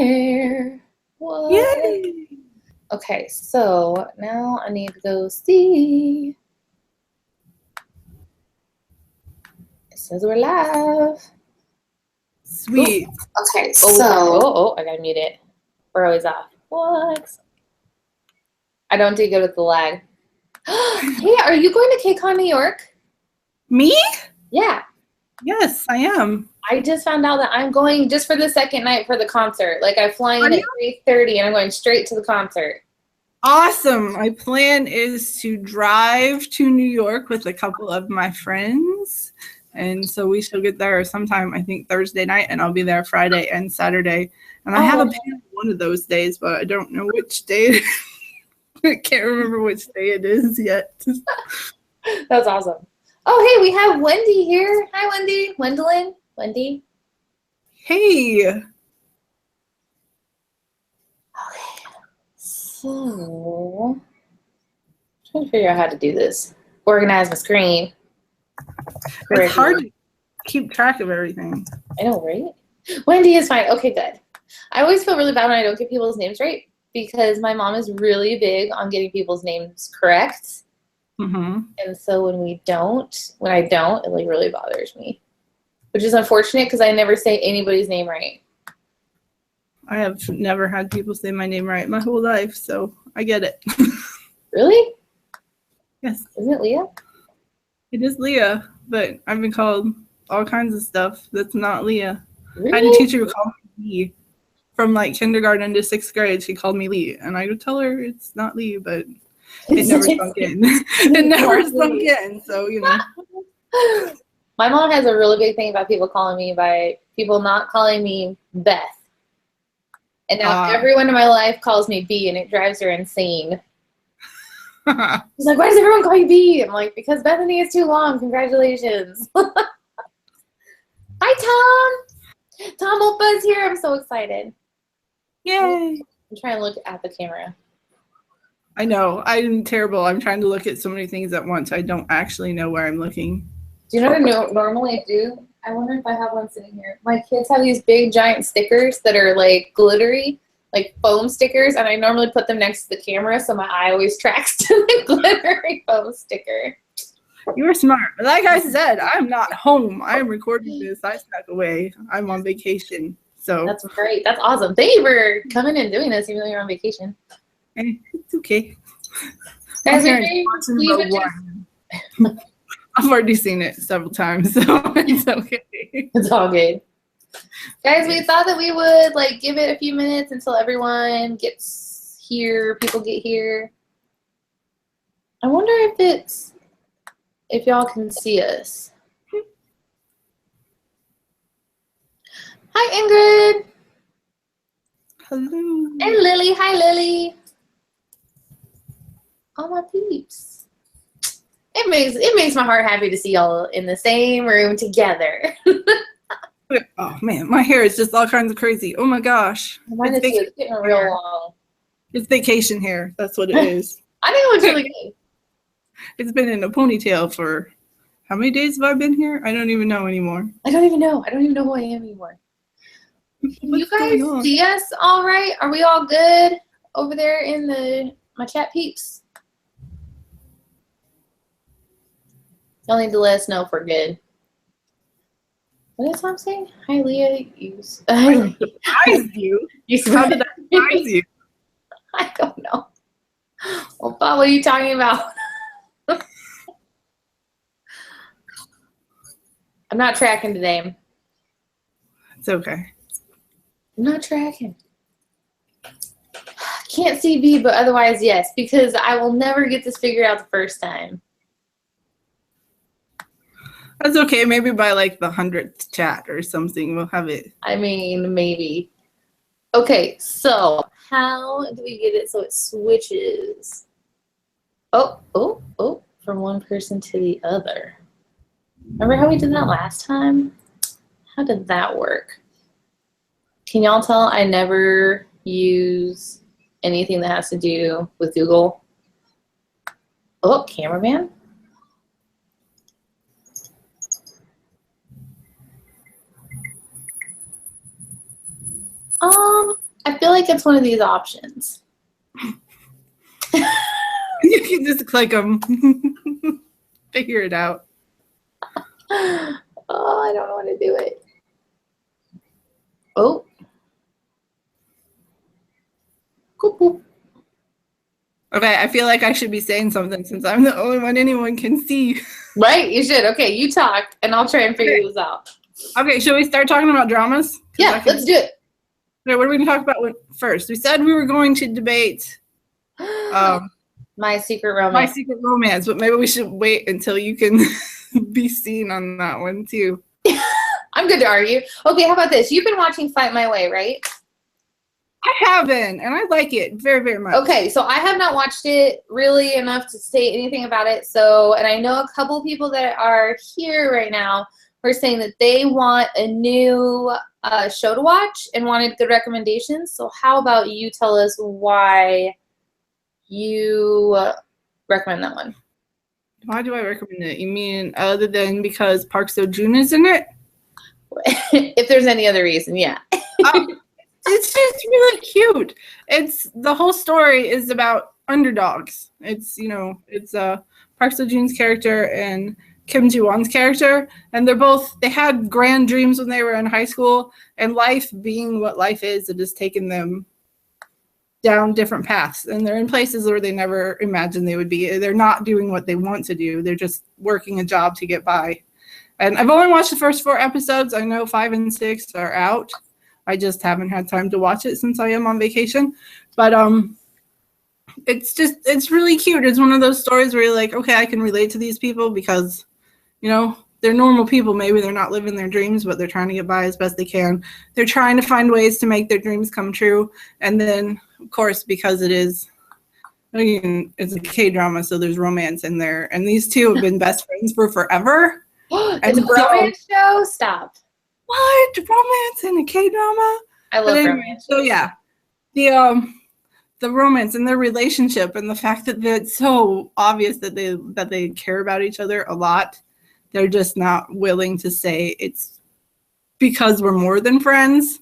there. What? Yay! Okay, so now I need to go see. It says we're live. Sweet. Ooh, okay, so I gotta mute it. We're always off. What? I don't do good with the lag. Hey, are you going to KCON New York? Me? Yeah. Yes, I am. I just found out that I'm going just for the second night for the concert. Like I fly in at 3:30 and I'm going straight to the concert. Awesome. My plan is to drive to New York with a couple of my friends. And so we shall get there sometime, I think Thursday night, and I'll be there Friday and Saturday. And I have a band one of those days, but I don't know which day it is. I can't remember which day it is yet. That's awesome. Oh, hey, we have Wendy here. Hi, Wendy. Wendelin. Wendy. Hey. Okay. So, I'm trying to figure out how to do this. Organize my screen. It's hard to keep track of everything. I know, right? Wendy is fine. Okay, good. I always feel really bad when I don't get people's names right because my mom is really big on getting people's names correct. Mm-hmm. And so when I don't, it like really bothers me, which is unfortunate because I never say anybody's name right. I have never had people say my name right my whole life, so I get it. Really? Yes. Isn't it Leah? It is Leah, but I've been called all kinds of stuff that's not Leah. Really? I had a teacher who called me Lee. From like kindergarten to 6th grade, she called me Lee. And I would tell her it's not Lee, but it never sunk in. It never sunk in, so, you know. My mom has a really big thing about people not calling me Beth. And now everyone in my life calls me B, and it drives her insane. She's like, why does everyone call you B? I'm like, because Bethany is too long. Congratulations. Hi, Tom. Tom Opa's here. I'm so excited. Yay. I'm trying to look at the camera. I know. I'm terrible. I'm trying to look at so many things at once. I don't actually know where I'm looking. Do you know what I normally do? I wonder if I have one sitting here. My kids have these big giant stickers that are like glittery, like foam stickers, and I normally put them next to the camera so my eye always tracks to the glittery foam sticker. You were smart. Like I said, I'm not home. I'm recording this. I snuck away. I'm on vacation. So that's great. That's awesome. Thank you for coming and doing this even though you're on vacation. It's okay. Guys, I've already seen it several times, so it's okay. It's all good. Guys, we thought that we would like give it a few minutes until everyone gets here, people get here. I wonder if y'all can see us. Hi, Ingrid. Hello. And Lily. Hi, Lily. All my peeps. It makes my heart happy to see y'all in the same room together. Oh man, my hair is just all kinds of crazy. Oh my gosh. Mine is getting real long. It's vacation hair. That's what it is. I think it looks really good. It's been in a ponytail for how many days have I been here? I don't even know anymore. I don't even know who I am anymore. Can you guys see us all right? Are we all good over there in my chat peeps? Y'all need to let us know if we're good. What did Tom say? Hi, Leah. I surprised you. How did I surprise you? I don't know. Well, Bob, what are you talking about? I'm not tracking today. It's okay. I'm not tracking. Can't see B, but otherwise, yes, because I will never get this figured out the first time. That's okay. Maybe by like the 100th chat or something, we'll have it. I mean, maybe. Okay, so how do we get it so it switches? Oh, from one person to the other. Remember how we did that last time? How did that work? Can y'all tell I never use anything that has to do with Google? Oh, cameraman. I feel like it's one of these options. You can just click them. Figure it out. Oh, I don't know how to do it. Oh. Cool. Okay, I feel like I should be saying something since I'm the only one anyone can see. Right, you should. Okay, you talk, and I'll try and figure this out. Okay, should we start talking about dramas? Yeah, let's do it. Okay, what are we going to talk about first? We said we were going to debate My Secret Romance. My Secret Romance, but maybe we should wait until you can be seen on that one too. I'm good to argue. Okay, how about this? You've been watching Fight My Way, right? I haven't, and I like it very, very much. Okay, so I have not watched it really enough to say anything about it. So, and I know a couple people that are here right now who are saying that they want a new show to watch and wanted good recommendations. So how about you tell us why you recommend that one? Why do I recommend it? You mean other than because Park Seo-joon is in it? If there's any other reason, yeah. It's just really cute. It's the whole story is about underdogs. It's Park Seo-joon's character and Kim Ji-won's character, and they had grand dreams when they were in high school, and life being what life is, it has taken them down different paths, and they're in places where they never imagined they would be. They're not doing what they want to do. They're just working a job to get by. And I've only watched the first 4 episodes. I know 5 and 6 are out. I just haven't had time to watch it since I am on vacation. But it's really cute. It's one of those stories where you're like, okay, I can relate to these people because, they're normal people. Maybe they're not living their dreams, but they're trying to get by as best they can. They're trying to find ways to make their dreams come true. And then, of course, because it's a K-drama, so there's romance in there. And these two have been best friends for forever. It's a romance show? Stop. What? Romance in a K-drama? I love romance. So yeah, the romance and their relationship and the fact that it's so obvious that they care about each other a lot. They're just not willing to say it's because we're more than friends,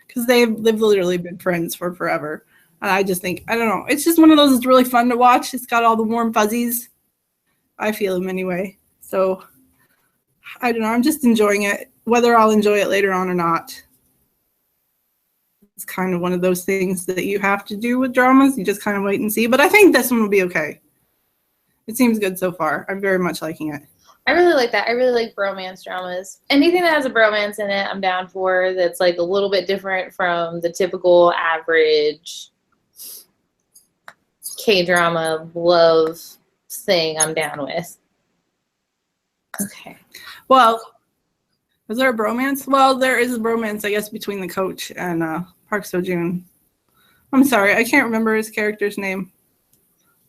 because they've literally been friends for forever. And I just think, I don't know, it's just one of those that's really fun to watch. It's got all the warm fuzzies. I feel them anyway. So I don't know, I'm just enjoying it. Whether I'll enjoy it later on or not, it's kind of one of those things that you have to do with dramas. You just kind of wait and see. But I think this one will be okay. It seems good so far. I'm very much liking it. I really like that. I really like bromance dramas. Anything that has a bromance in it, I'm down for. That's like a little bit different from the typical average K-drama love thing, I'm down with. Okay. Well, is there a bromance? Well, there is a bromance, I guess, between the coach and Park Seo-joon. I'm sorry, I can't remember his character's name.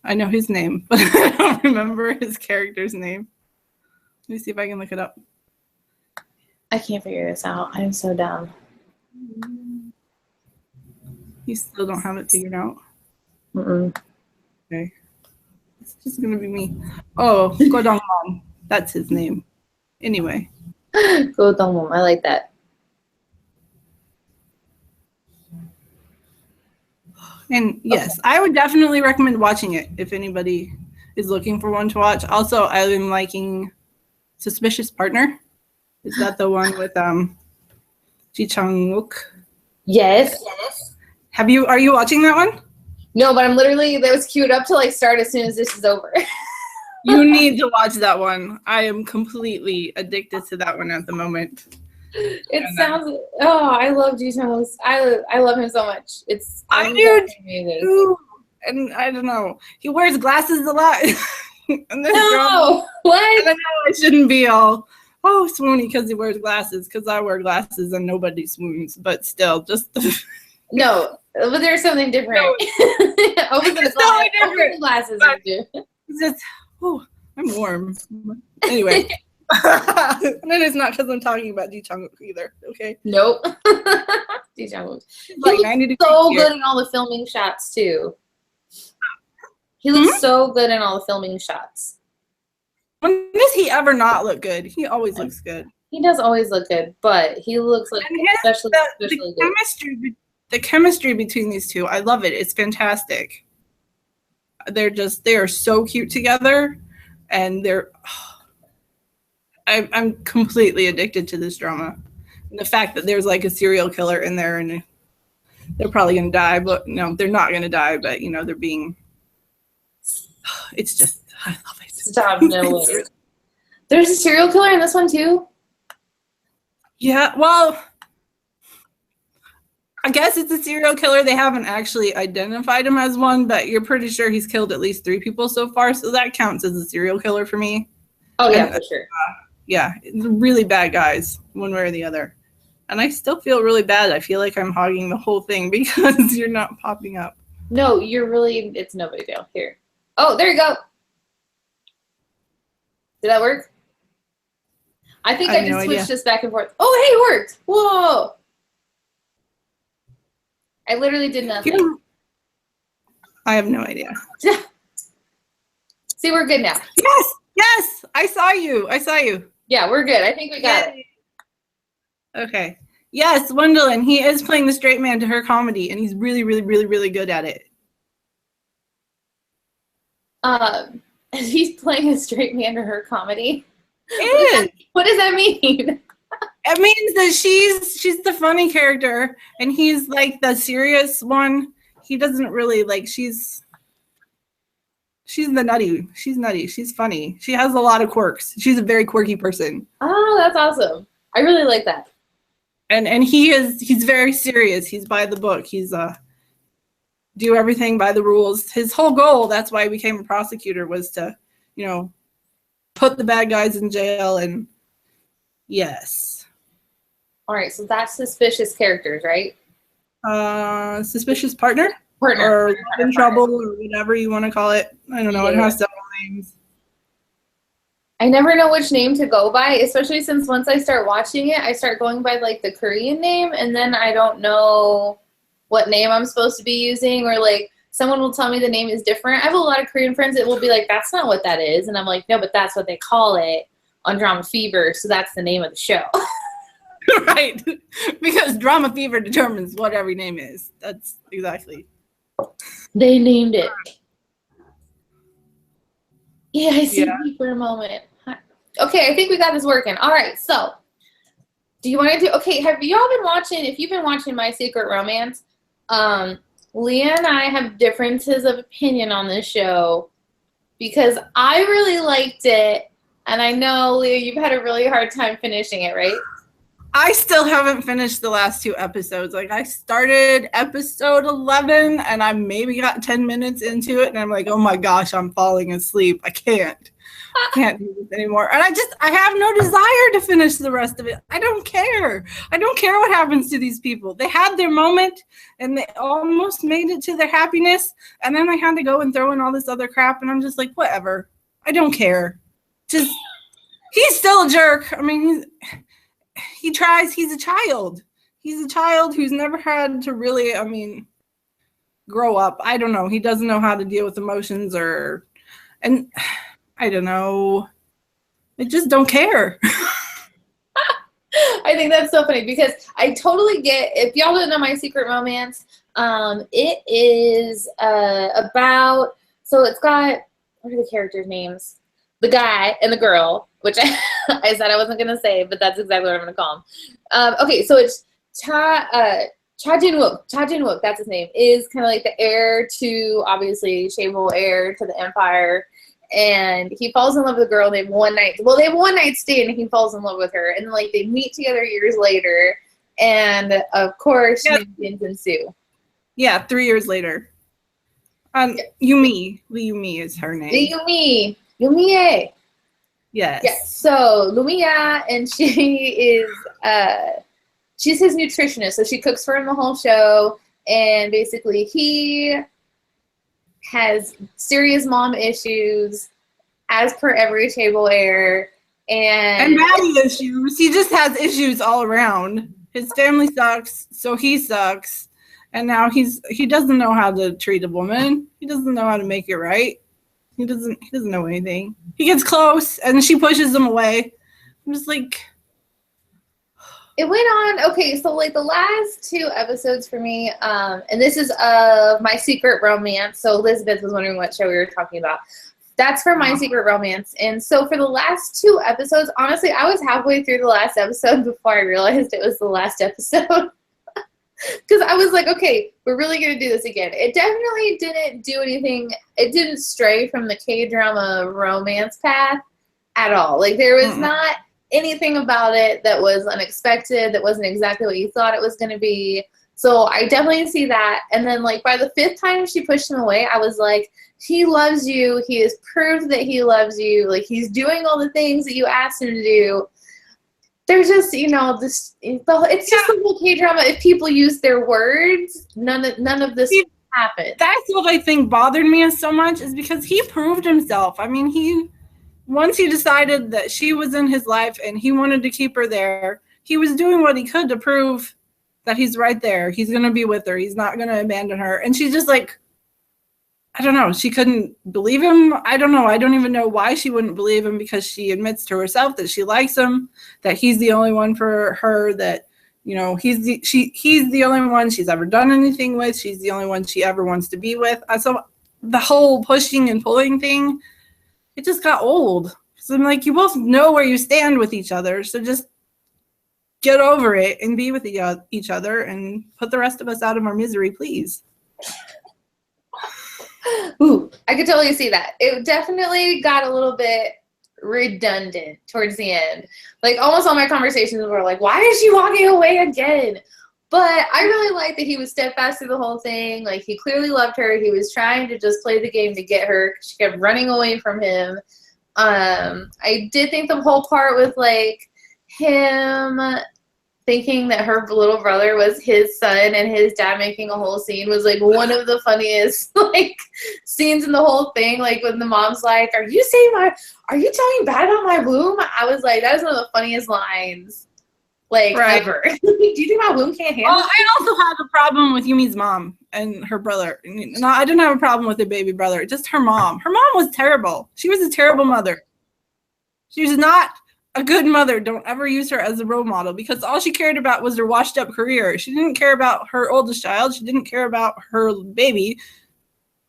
I know his name, but I don't remember his character's name. Let me see if I can look it up. I can't figure this out. I'm so dumb. You still don't have it figured out? Mm-mm. Okay. It's just going to be me. Oh, Go Dong-man. That's his name. Anyway. Go Dong-man. I like that. And yes, I would definitely recommend watching it if anybody is looking for one to watch. Also, I've been liking Suspicious Partner. Is that the one with Ji Chang-wook? Yes. Are you watching that one? No, but I'm literally, that was queued up to like start as soon as this is over. You need to watch that one. I am completely addicted to that one at the moment. It sounds. Oh, I love Ji Chang-wook. I love him so much. I do too. And I don't know. He wears glasses a lot. And no, what? And I know I shouldn't be all swoony because he wears glasses. Because I wear glasses and nobody swoons. But still, just no. But there's something different. No, Over the glasses, I do. It's just, I'm warm. Anyway. And then it's not because I'm talking about Ji Chang-wook either, okay? Nope. Ji Chang-wook. Like He's so good in all the filming shots, too. He looks so good in all the filming shots. When does he ever not look good? He always looks good. He does always look good, but he looks like especially the good. chemistry the chemistry between these two, I love it. It's fantastic. They are so cute together, and I'm completely addicted to this drama. And the fact that there's like a serial killer in there, and they're probably gonna die, but no, they're not gonna die. But you know, they're being. It's just, I love it. Stop, no way. There's a serial killer in this one too? Yeah, well, I guess it's a serial killer. They haven't actually identified him as one, but you're pretty sure he's killed at least 3 people so far, so that counts as a serial killer for me. Oh, yeah, for sure. Yeah, really bad guys, one way or the other. And I still feel really bad. I feel like I'm hogging the whole thing because you're not popping up. No, it's no big deal. Here. Oh, there you go. Did that work? I think I just switched this back and forth. Oh, hey, it worked. Whoa. I literally did nothing. I have no idea. See, we're good now. Yes, I saw you. Yeah, we're good. I think we got it. Okay. Yes, Wendell, he is playing the straight man to her comedy, and he's really, really, really, really good at it. He's playing a straight man to her comedy. What does that mean? It means that she's the funny character, and he's like the serious one. He doesn't really like. She's the nutty. She's nutty. She's funny. She has a lot of quirks. She's a very quirky person. Oh, that's awesome. I really like that. And he's very serious. He's by the book. He's do everything by the rules. His whole goal, that's why he became a prosecutor, was to, put the bad guys in jail. And yes. All right, so that's suspicious characters, right? Suspicious partner? Or in trouble, or whatever you want to call it. I don't know. Yeah. It has several names. I never know which name to go by, especially since once I start watching it, I start going by like the Korean name, and then I don't know what name I'm supposed to be using, or like someone will tell me the name is different. I have a lot of Korean friends that will be like, that's not what that is. And I'm like, no, but that's what they call it on Drama Fever, so that's the name of the show. Right. Because Drama Fever determines what every name is. That's exactly. They named it. Yeah, I see you for a moment. Okay, I think we got this working. All right, so do you want to do, okay, have y'all been watching, if you've been watching My Secret Romance, Leah and I have differences of opinion on this show because I really liked it, and I know, Leah, you've had a really hard time finishing it, right? I still haven't finished the last 2 episodes. Like, I started episode 11, and I maybe got 10 minutes into it, and I'm like, oh my gosh, I'm falling asleep. I can't do this anymore. And I have no desire to finish the rest of it. I don't care. I don't care what happens to these people. They had their moment, and they almost made it to their happiness, and then they had to go and throw in all this other crap, and I'm just like, whatever. I don't care. Just, he's still a jerk. I mean, he tries. He's a child. He's a child who's never had to really, grow up. I don't know. He doesn't know how to deal with emotions and I don't know. I just don't care. I think that's so funny because I totally get, if y'all don't know My Secret Romance, it is about, so it's got, what are the characters' names? The guy and the girl, which I said I wasn't going to say, but that's exactly what I'm going to call him. Okay, so it's Cha Jin-wook. Cha Jin-wook, that's his name, is kind of like the heir to, obviously, shameful heir to the empire. And he falls in love with a girl named One Night. Well, they have one night stand, and he falls in love with her. And, like, they meet together years later. And, of course, shenanigans ensue. Yeah, 3 years later. Yumi. Yumi is her name. Yumi. Yumie. Yes. So Lumia, and she is she's his nutritionist. So she cooks for him the whole show, and basically he has serious mom issues, as per every table heir, and daddy issues. He just has issues all around. His family sucks, so he sucks, and now he doesn't know how to treat a woman. He doesn't know how to make it right. He doesn't know anything. He gets close, and she pushes him away. I'm just like, It went on, okay, so like the last 2 episodes for me, and this is of My Secret Romance. So Elizabeth was wondering what show we were talking about. That's for My Secret Romance. And so for the last 2 episodes, honestly, I was halfway through the last episode before I realized it was the last episode. Because I was like, okay, we're really going to do this again. It definitely didn't do anything. It didn't stray from the K-drama romance path at all. Like, there was not anything about it that was unexpected, that wasn't exactly what you thought it was going to be. So I definitely see that. And then, like, by the 5th time she pushed him away, I was like, he loves you. He has proved that he loves you. Like, he's doing all the things that you asked him to do. There's just, this. It's just a whole K-drama. If people use their words, none of this happened. That's what I think bothered me so much, is because he proved himself. I mean, once he decided that she was in his life and he wanted to keep her there, he was doing what he could to prove that he's right there. He's going to be with her. He's not going to abandon her. And she's just like, I don't know. She couldn't believe him. I don't know. I don't even know why she wouldn't believe him, because she admits to herself that she likes him, that he's the only one for her, that, he's the only one she's ever done anything with. She's the only one she ever wants to be with. So the whole pushing and pulling thing, it just got old. So I'm like, you both know where you stand with each other. So just get over it and be with each other and put the rest of us out of our misery, please. Ooh, I could totally see that. It definitely got a little bit redundant towards the end. Like, almost all my conversations were like, why is she walking away again? But I really liked that he was steadfast through the whole thing. Like, he clearly loved her. He was trying to just play the game to get her. She kept running away from him. I did think the whole part with, like, him thinking that her little brother was his son and his dad making a whole scene was like one of the funniest like scenes in the whole thing. Like when the mom's like, are you talking bad about my womb? I was like, that is one of the funniest lines like ever. Do you think my womb can't handle it? I also had a problem with Yumi's mom and her brother. No, I didn't have a problem with the baby brother, just her mom. Her mom was terrible. She was a terrible mother. She was not a good mother. Don't ever use her as a role model, because all she cared about was her washed up career. She didn't care about her oldest child. She didn't care about her baby.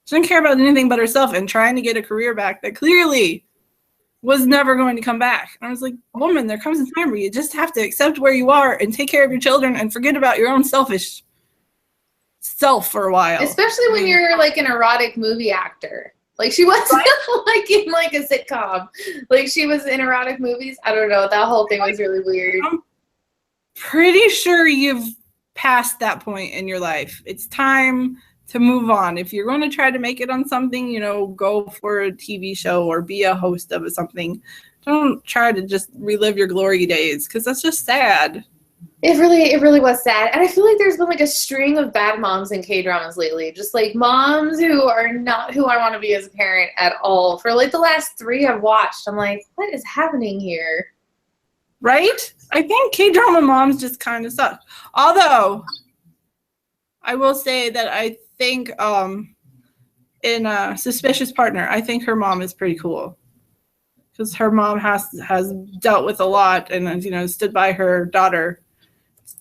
She didn't care about anything but herself and trying to get a career back that clearly was never going to come back. And I was like, woman, there comes a time where you just have to accept where you are and take care of your children and forget about your own selfish self for a while. Especially when you're like an erotic movie actor. Like, she wasn't like in like a sitcom. Like, she was in erotic movies. I don't know. That whole thing was really weird. I'm pretty sure you've passed that point in your life. It's time to move on. If you're going to try to make it on something, go for a TV show or be a host of something. Don't try to just relive your glory days, because that's just sad. It really was sad. And I feel like there's been like a string of bad moms in K-dramas lately. Just like moms who are not who I want to be as a parent at all. For like the last 3 I've watched, I'm like, what is happening here? Right? I think K-drama moms just kind of suck. Although, I will say that I think in Suspicious Partner, I think her mom is pretty cool. Because her mom has dealt with a lot and, stood by her daughter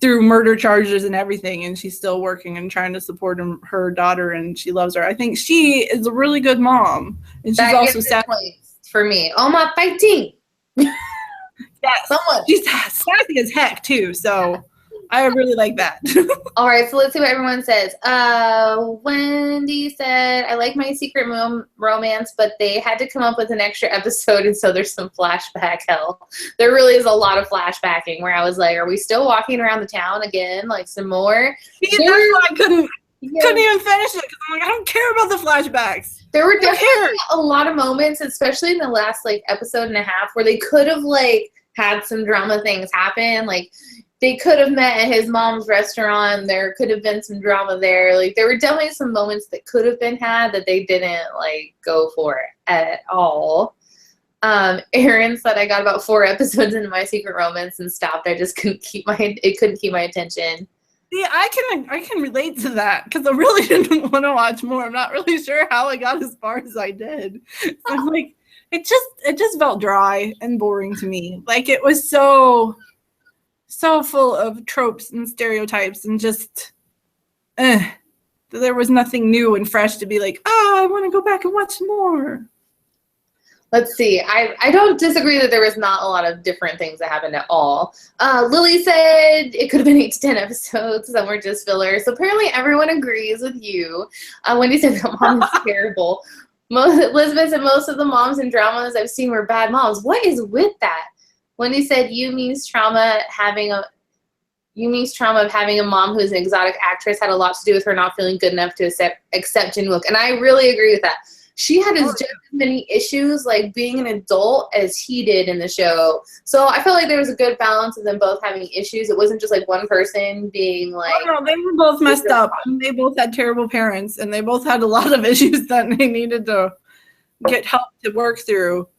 through murder charges and everything, and she's still working and trying to support her daughter, and she loves her. I think she is a really good mom, and she's also sassy for me. Oh, my fighting! Yes, she's sassy as heck too. So I really like that. All right, so let's see what everyone says. Wendy said, I like My Secret Romance, but they had to come up with an extra episode, and so there's some flashback hell. There really is a lot of flashbacking where I was like, are we still walking around the town again? Like, some more? That's why I couldn't even finish it, because I'm like, I don't care about the flashbacks. There were definitely a lot of moments, especially in the last, like, episode and a half, where they could have, like, had some drama things happen. Like, they could have met at his mom's restaurant. There could have been some drama there. Like, there were definitely some moments that could have been had that they didn't, like, go for at all. Erin said I got about 4 episodes into My Secret Romance and stopped. I just couldn't keep my attention. Yeah, I can relate to that, because I really didn't want to watch more. I'm not really sure how I got as far as I did. So I'm like, it just felt dry and boring to me. Like, it was so so full of tropes and stereotypes and just there was nothing new and fresh to be like, oh, I want to go back and watch more. Let's see. I don't disagree that there was not a lot of different things that happened at all. Lily said it could have been 8 to 10 episodes. Some were just filler. So apparently everyone agrees with you. Wendy said the mom is terrible. Elizabeth said most of the moms in dramas I've seen were bad moms. What is with that? Wendy said you means trauma of having a mom who is an exotic actress had a lot to do with her not feeling good enough to accept Jin Wook. And I really agree with that. She had just as many issues like being an adult as he did in the show. So I felt like there was a good balance of them both having issues. It wasn't just like one person being like... Oh, no, they were both messed up. They both had terrible parents, and they both had a lot of issues that they needed to get help to work through.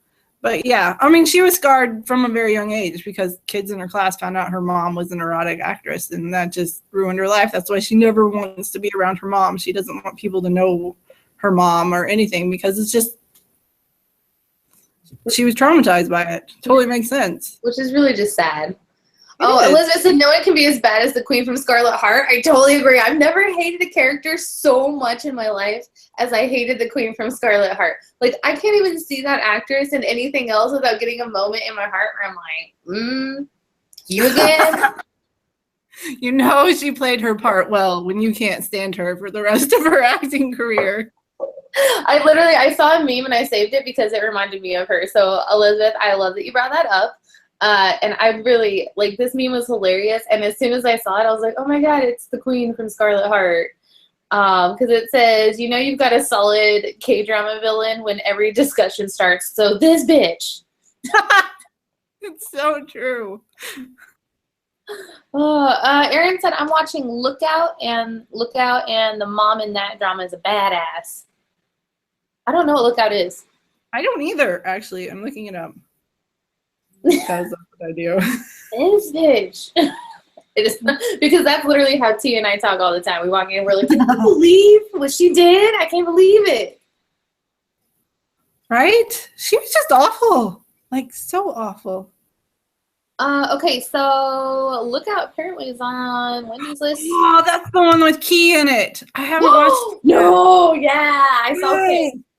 But yeah, I mean, she was scarred from a very young age because kids in her class found out her mom was an erotic actress, and that just ruined her life. That's why she never wants to be around her mom. She doesn't want people to know her mom or anything because it's just, she was traumatized by it. Totally makes sense. Which is really just sad. Elizabeth said no one can be as bad as the Queen from Scarlet Heart. I totally agree. I've never hated a character so much in my life as I hated the Queen from Scarlet Heart. Like, I can't even see that actress in anything else without getting a moment in my heart where I'm like, you again? You know she played her part well when you can't stand her for the rest of her acting career. I saw a meme and I saved it because it reminded me of her. So, Elizabeth, I love that you brought that up. And I really, like, this meme was hilarious. And as soon as I saw it, I was like, oh my God, it's the Queen from Scarlet Heart. Because it says, you know, you've got a solid K-drama villain when every discussion starts. So this bitch. It's so true. Erin said, I'm watching Lookout, and the mom in that drama is a badass. I don't know what Lookout is. I don't either, actually. I'm looking it up. Because that's what I do. This bitch. It is, because that's literally how Tia and I talk all the time. We walk in and we're like, can you believe what she did? I can't believe it. Right? She was just awful. Like, so awful. Okay, so Lookout apparently is on Wendy's list. Oh, that's the one with Key in it. I haven't watched it. No, yeah.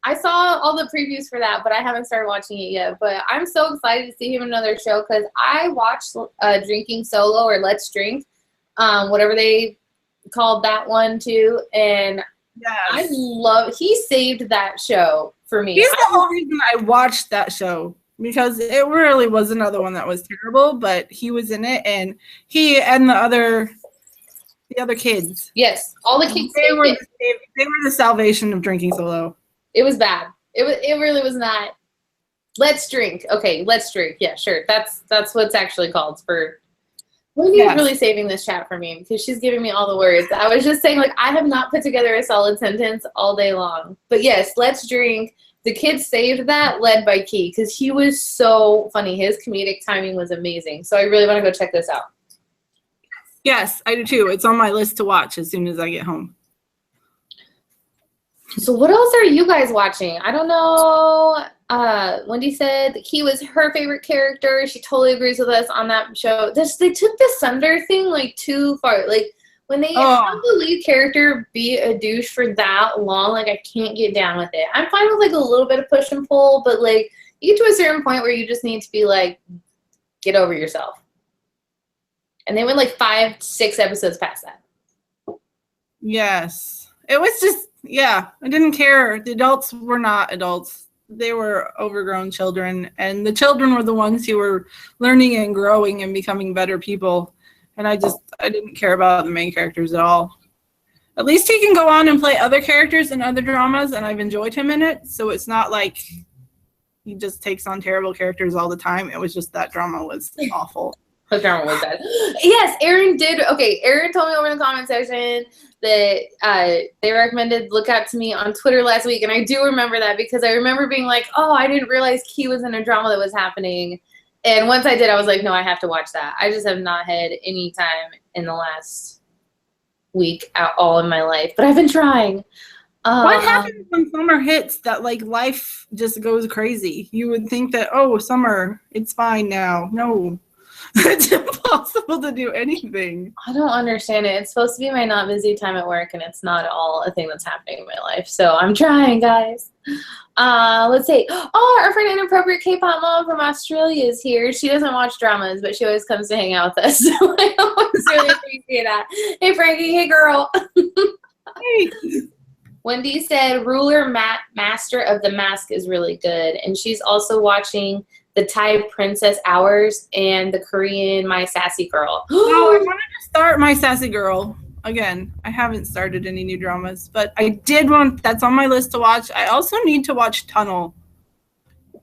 I saw all the previews for that, but I haven't started watching it yet. But I'm so excited to see him in another show because I watched Drinking Solo or Let's Drink, whatever they called that one too. And yes. He saved that show for me. He's the whole reason I watched that show. Because it really was another one that was terrible, but he was in it, and he and the other kids. Yes, all the kids. They were the salvation of Drinking Solo. It was bad. It really was not. Let's drink. Okay, let's drink. Yeah, sure. That's what's actually called. For Wendy is really saving this chat for me because she's giving me all the words. I was just saying, like, I have not put together a solid sentence all day long. But yes, let's drink. The kids saved that, led by Key, because he was so funny. His comedic timing was amazing. So I really want to go check this out. Yes, I do too. It's on my list to watch as soon as I get home. So what else are you guys watching? I don't know. Wendy said that Key was her favorite character. She totally agrees with us on that show. They took the Sunder thing like too far. Like, when they have the lead character be a douche for that long, like, I can't get down with it. I'm fine with, like, a little bit of push and pull, but, like, you get to a certain point where you just need to be, like, get over yourself. And they went, like, 5-6 episodes past that. Yes. It was just, I didn't care. The adults were not adults. They were overgrown children, and the children were the ones who were learning and growing and becoming better people. And I didn't care about the main characters at all. At least he can go on and play other characters in other dramas, and I've enjoyed him in it. So it's not like he just takes on terrible characters all the time. It was just that drama was awful. The drama was bad. Yes, Erin did. Okay, Erin told me over in the comment section that they recommended Lookout to me on Twitter last week. And I do remember that because I remember being like, oh, I didn't realize Key was in a drama that was happening. And once I did, I was like, no, I have to watch that. I just have not had any time in the last week at all in my life. But I've been trying. What happens when summer hits that, like, life just goes crazy? You would think that, oh, summer, it's fine now. No. It's impossible to do anything. I don't understand it. It's supposed to be my not busy time at work, and it's not at all a thing that's happening in my life. So I'm trying, guys. Let's see. Oh, our friend Inappropriate K-pop Mom from Australia is here. She doesn't watch dramas, but she always comes to hang out with us. So I always really appreciate that. Hey, Frankie. Hey, girl. Hey. Wendy said Ruler Master of the Mask is really good. And she's also watching the Thai Princess Hours and the Korean My Sassy Girl. Oh, I wanted to start My Sassy Girl again. I haven't started any new dramas, but I did want, that's on my list to watch. I also need to watch Tunnel.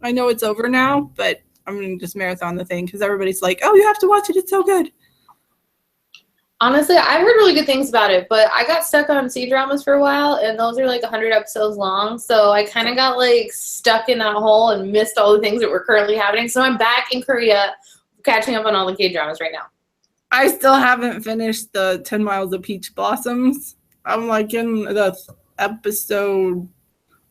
I know it's over now, but I'm going to just marathon the thing because everybody's like, oh, you have to watch it. It's so good. Honestly, I've heard really good things about it, but I got stuck on C-dramas for a while, and those are like 100 episodes long, so I kind of got like stuck in that hole and missed all the things that were currently happening. So I'm back in Korea, catching up on all the K-dramas right now. I still haven't finished the 10 Miles of Peach Blossoms. I'm like in the episode,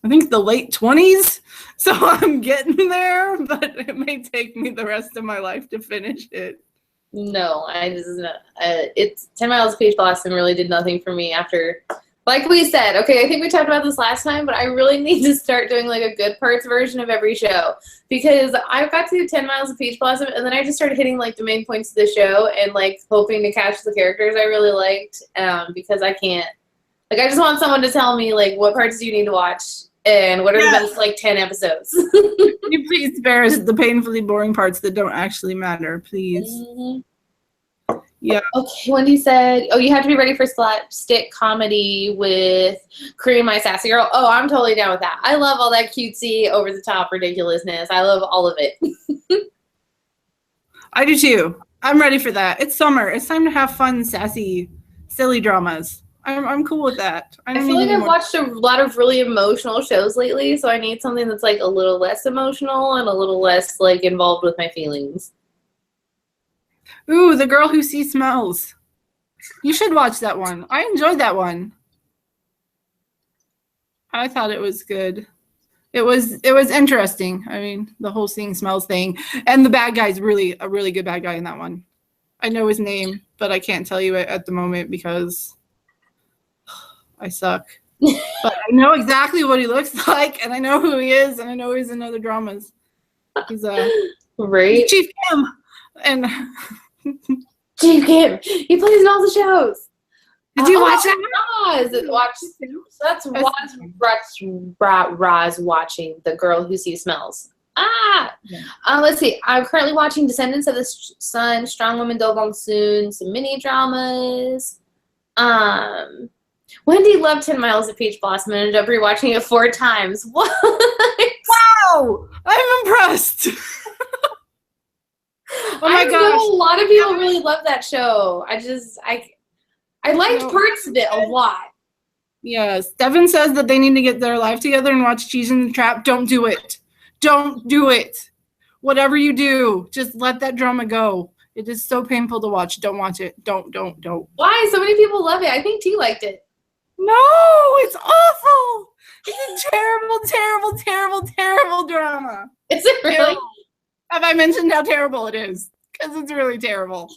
I think the late 20s, so I'm getting there, but it may take me the rest of my life to finish it. No, I just it's 10 Miles of Peach Blossom really did nothing for me after, like we said. Okay, I think we talked about this last time, but I really need to start doing like a good parts version of every show, because I got to 10 Miles of Peach Blossom and then I just started hitting like the main points of the show and like hoping to catch the characters I really liked, because I can't, like, I just want someone to tell me like what parts do you need to watch and what are the best like 10 episodes. Can you please spare us the painfully boring parts that don't actually matter, please? Mm-hmm. Yeah. Okay, Wendy said, oh, you have to be ready for slapstick comedy with Korean My Sassy Girl. Oh, I'm totally down with that. I love all that cutesy, over-the-top ridiculousness. I love all of it. I do too. I'm ready for that. It's summer. It's time to have fun, sassy, silly dramas. I'm cool with that. I feel like I've watched a lot of really emotional shows lately, so I need something that's like a little less emotional and a little less like involved with my feelings. Ooh, The Girl Who Sees Smells. You should watch that one. I enjoyed that one. I thought it was good. It was interesting. I mean, the whole seeing smells thing. And the bad guy's really a really good bad guy in that one. I know his name, but I can't tell you it at the moment because I suck. But I know exactly what he looks like, and I know who he is, and I know he's in other dramas. He's right. Chief Kim. And Chief Kim. He plays in all the shows. Did you watch that? That's Roz watching The Girl Who Sees Smells. Let's see. I'm currently watching Descendants of the Sun, Strong Woman Do Bong Soon, some mini dramas. Wendy loved 10 Miles of Peach Blossom and ended up rewatching it 4 times. What? Wow! I'm impressed. Oh my gosh. I know a lot of people really love that show. I liked parts of it a lot. Yes. Devin says that they need to get their life together and watch Cheese in the Trap. Don't do it. Don't do it. Whatever you do, just let that drama go. It is so painful to watch. Don't watch it. Don't. Why? So many people love it. I think T liked it. No, it's awful. It's a terrible, terrible, terrible, terrible drama. Is it really? Terrible. Have I mentioned how terrible it is? Because it's really terrible.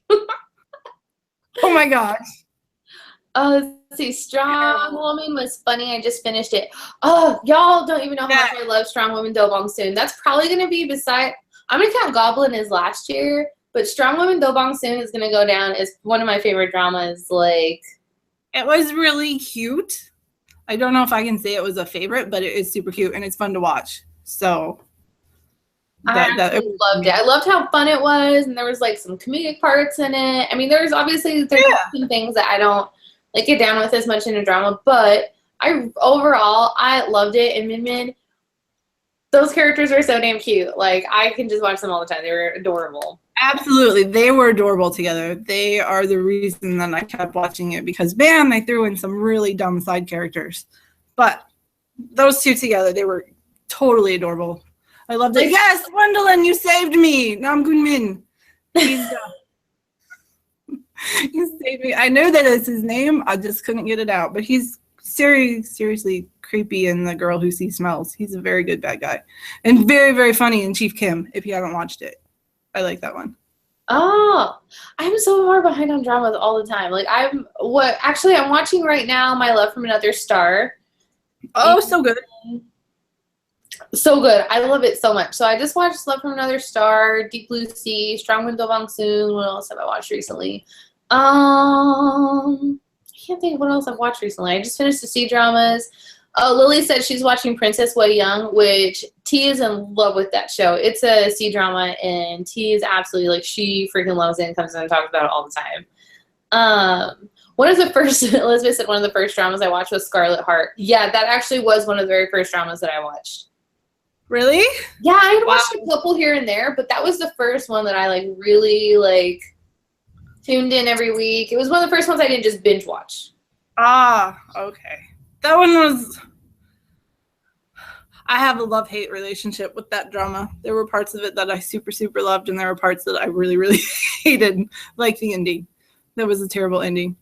Oh my gosh. Let's see. Strong Woman was funny. I just finished it. Oh, y'all don't even know how much I love Strong Woman Do Bong Soon. That's probably going to be beside. I'm going to count Goblin as last year, but Strong Woman Do Bong Soon is going to go down as one of my favorite dramas. Like, it was really cute. I don't know if I can say it was a favorite, but it is super cute and it's fun to watch. So I loved it. I loved how fun it was, and there was like some comedic parts in it. I mean, there's some things that I don't like get down with as much in a drama, but overall I loved it. And Min Min, those characters are so damn cute. Like, I can just watch them all the time. They were adorable. Absolutely, they were adorable together. They are the reason that I kept watching it because bam, they threw in some really dumb side characters, but those two together, they were totally adorable. I loved it. Yes, Gwendolyn, you saved me. Nam Gun Min. He saved me. I know that is his name. I just couldn't get it out. But he's seriously creepy in The Girl Who Sees Smells. He's a very good bad guy. And very, very funny in Chief Kim, if you haven't watched it. I like that one. Oh, I'm so far behind on dramas all the time. Like I'm watching right now My Love from Another Star. Oh, so good. So good. I love it so much. So I just watched Love from Another Star, Deep Blue Sea, Strong Wind Do Bang Soon. What else have I watched recently? I can't think of what else I've watched recently. I just finished the Kdramas. Oh, Lily said she's watching Princess Way Young, which T is in love with that show. It's a C-drama, and T is absolutely, like, she freaking loves it and comes in and talks about it all the time. One of the first, Elizabeth said one of the first dramas I watched was Scarlet Heart. Yeah, that actually was one of the very first dramas that I watched. Really? Yeah, I had watched a couple here and there, but that was the first one that I, like, really, like, tuned in every week. It was one of the first ones I didn't just binge watch. Ah, okay. That one was... I have a love-hate relationship with that drama. There were parts of it that I super, super loved, and there were parts that I really, really hated, like the ending. That was a terrible ending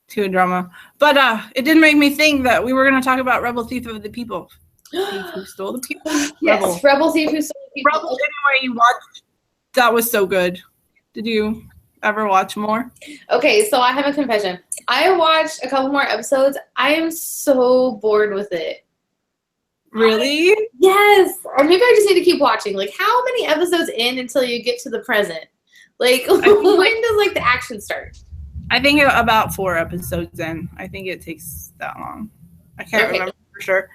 to a drama. But it did make me think that we were going to talk about Rebel Thief of the People. Thief Who Stole the People? Yes, Rebel Thief Who Stole the People. Rebel, anyway, you watched. That was so good. Did you ever watch more? Okay, so I have a confession. I watched a couple more episodes. I am so bored with it. Really? Yes. Or maybe I just need to keep watching. Like, how many episodes in until you get to the present? Like, when does, like, the action start? I think about 4 episodes in. I think it takes that long. I can't remember for sure.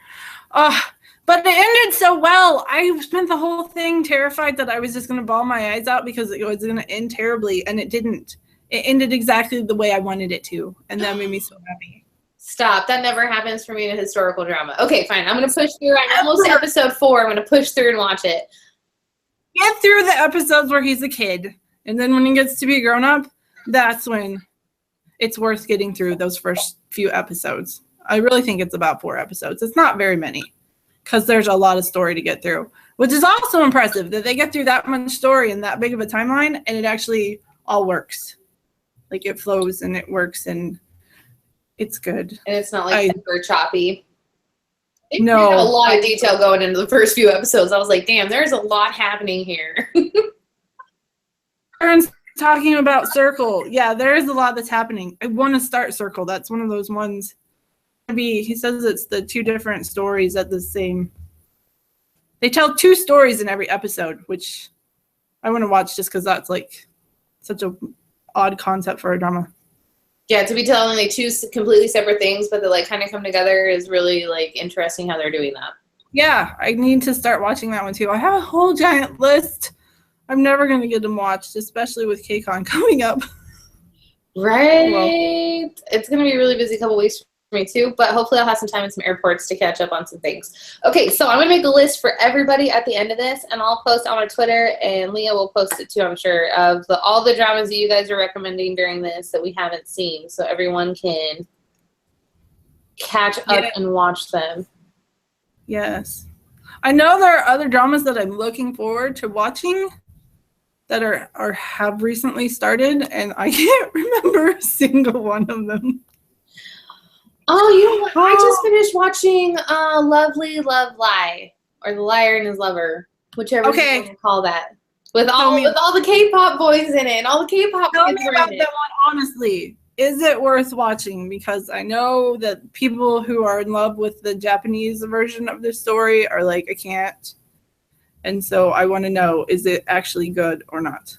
But it ended so well. I spent the whole thing terrified that I was just going to bawl my eyes out because it was going to end terribly, and it didn't. It ended exactly the way I wanted it to, and that made me so happy. Stop. That never happens for me in a historical drama. Okay, fine. I'm going to push through. I'm almost to episode 4. I'm going to push through and watch it. Get through the episodes where he's a kid, and then when he gets to be grown up, that's when it's worth getting through those first few episodes. I really think it's about 4 episodes. It's not very many because there's a lot of story to get through, which is also impressive that they get through that much story in that big of a timeline, and it actually all works. Like, it flows and it works, and it's good. And it's not like super choppy. No. A lot of detail going into the first few episodes. I was like, damn, there's a lot happening here. Aaron's talking about Circle. Yeah, there is a lot that's happening. I want to start Circle. That's one of those ones. He says it's the 2 different stories at the same. They tell 2 stories in every episode, which I want to watch just because that's like such a odd concept for a drama. Yeah, to be telling like 2 completely separate things, but they like kind of come together is really like interesting how they're doing that. Yeah, I need to start watching that one too. I have a whole giant list. I'm never going to get them watched, especially with KCON coming up. Right. Well, it's going to be a really busy couple weeks for me too, but hopefully I'll have some time in some airports to catch up on some things. Okay, so I'm going to make a list for everybody at the end of this, and I'll post on our Twitter, and Leah will post it too, I'm sure, of all the dramas that you guys are recommending during this that we haven't seen, so everyone can catch up and watch them. Yes. I know there are other dramas that I'm looking forward to watching that are have recently started, and I can't remember a single one of them. Oh, you know what? I just finished watching Lovely Love Lie, or The Liar and His Lover, whichever you want to call that. With all the K-pop boys in it, and all the K-pop Tell me about that one, honestly. Is it worth watching? Because I know that people who are in love with the Japanese version of the story are like, I can't. And so I want to know, is it actually good or not?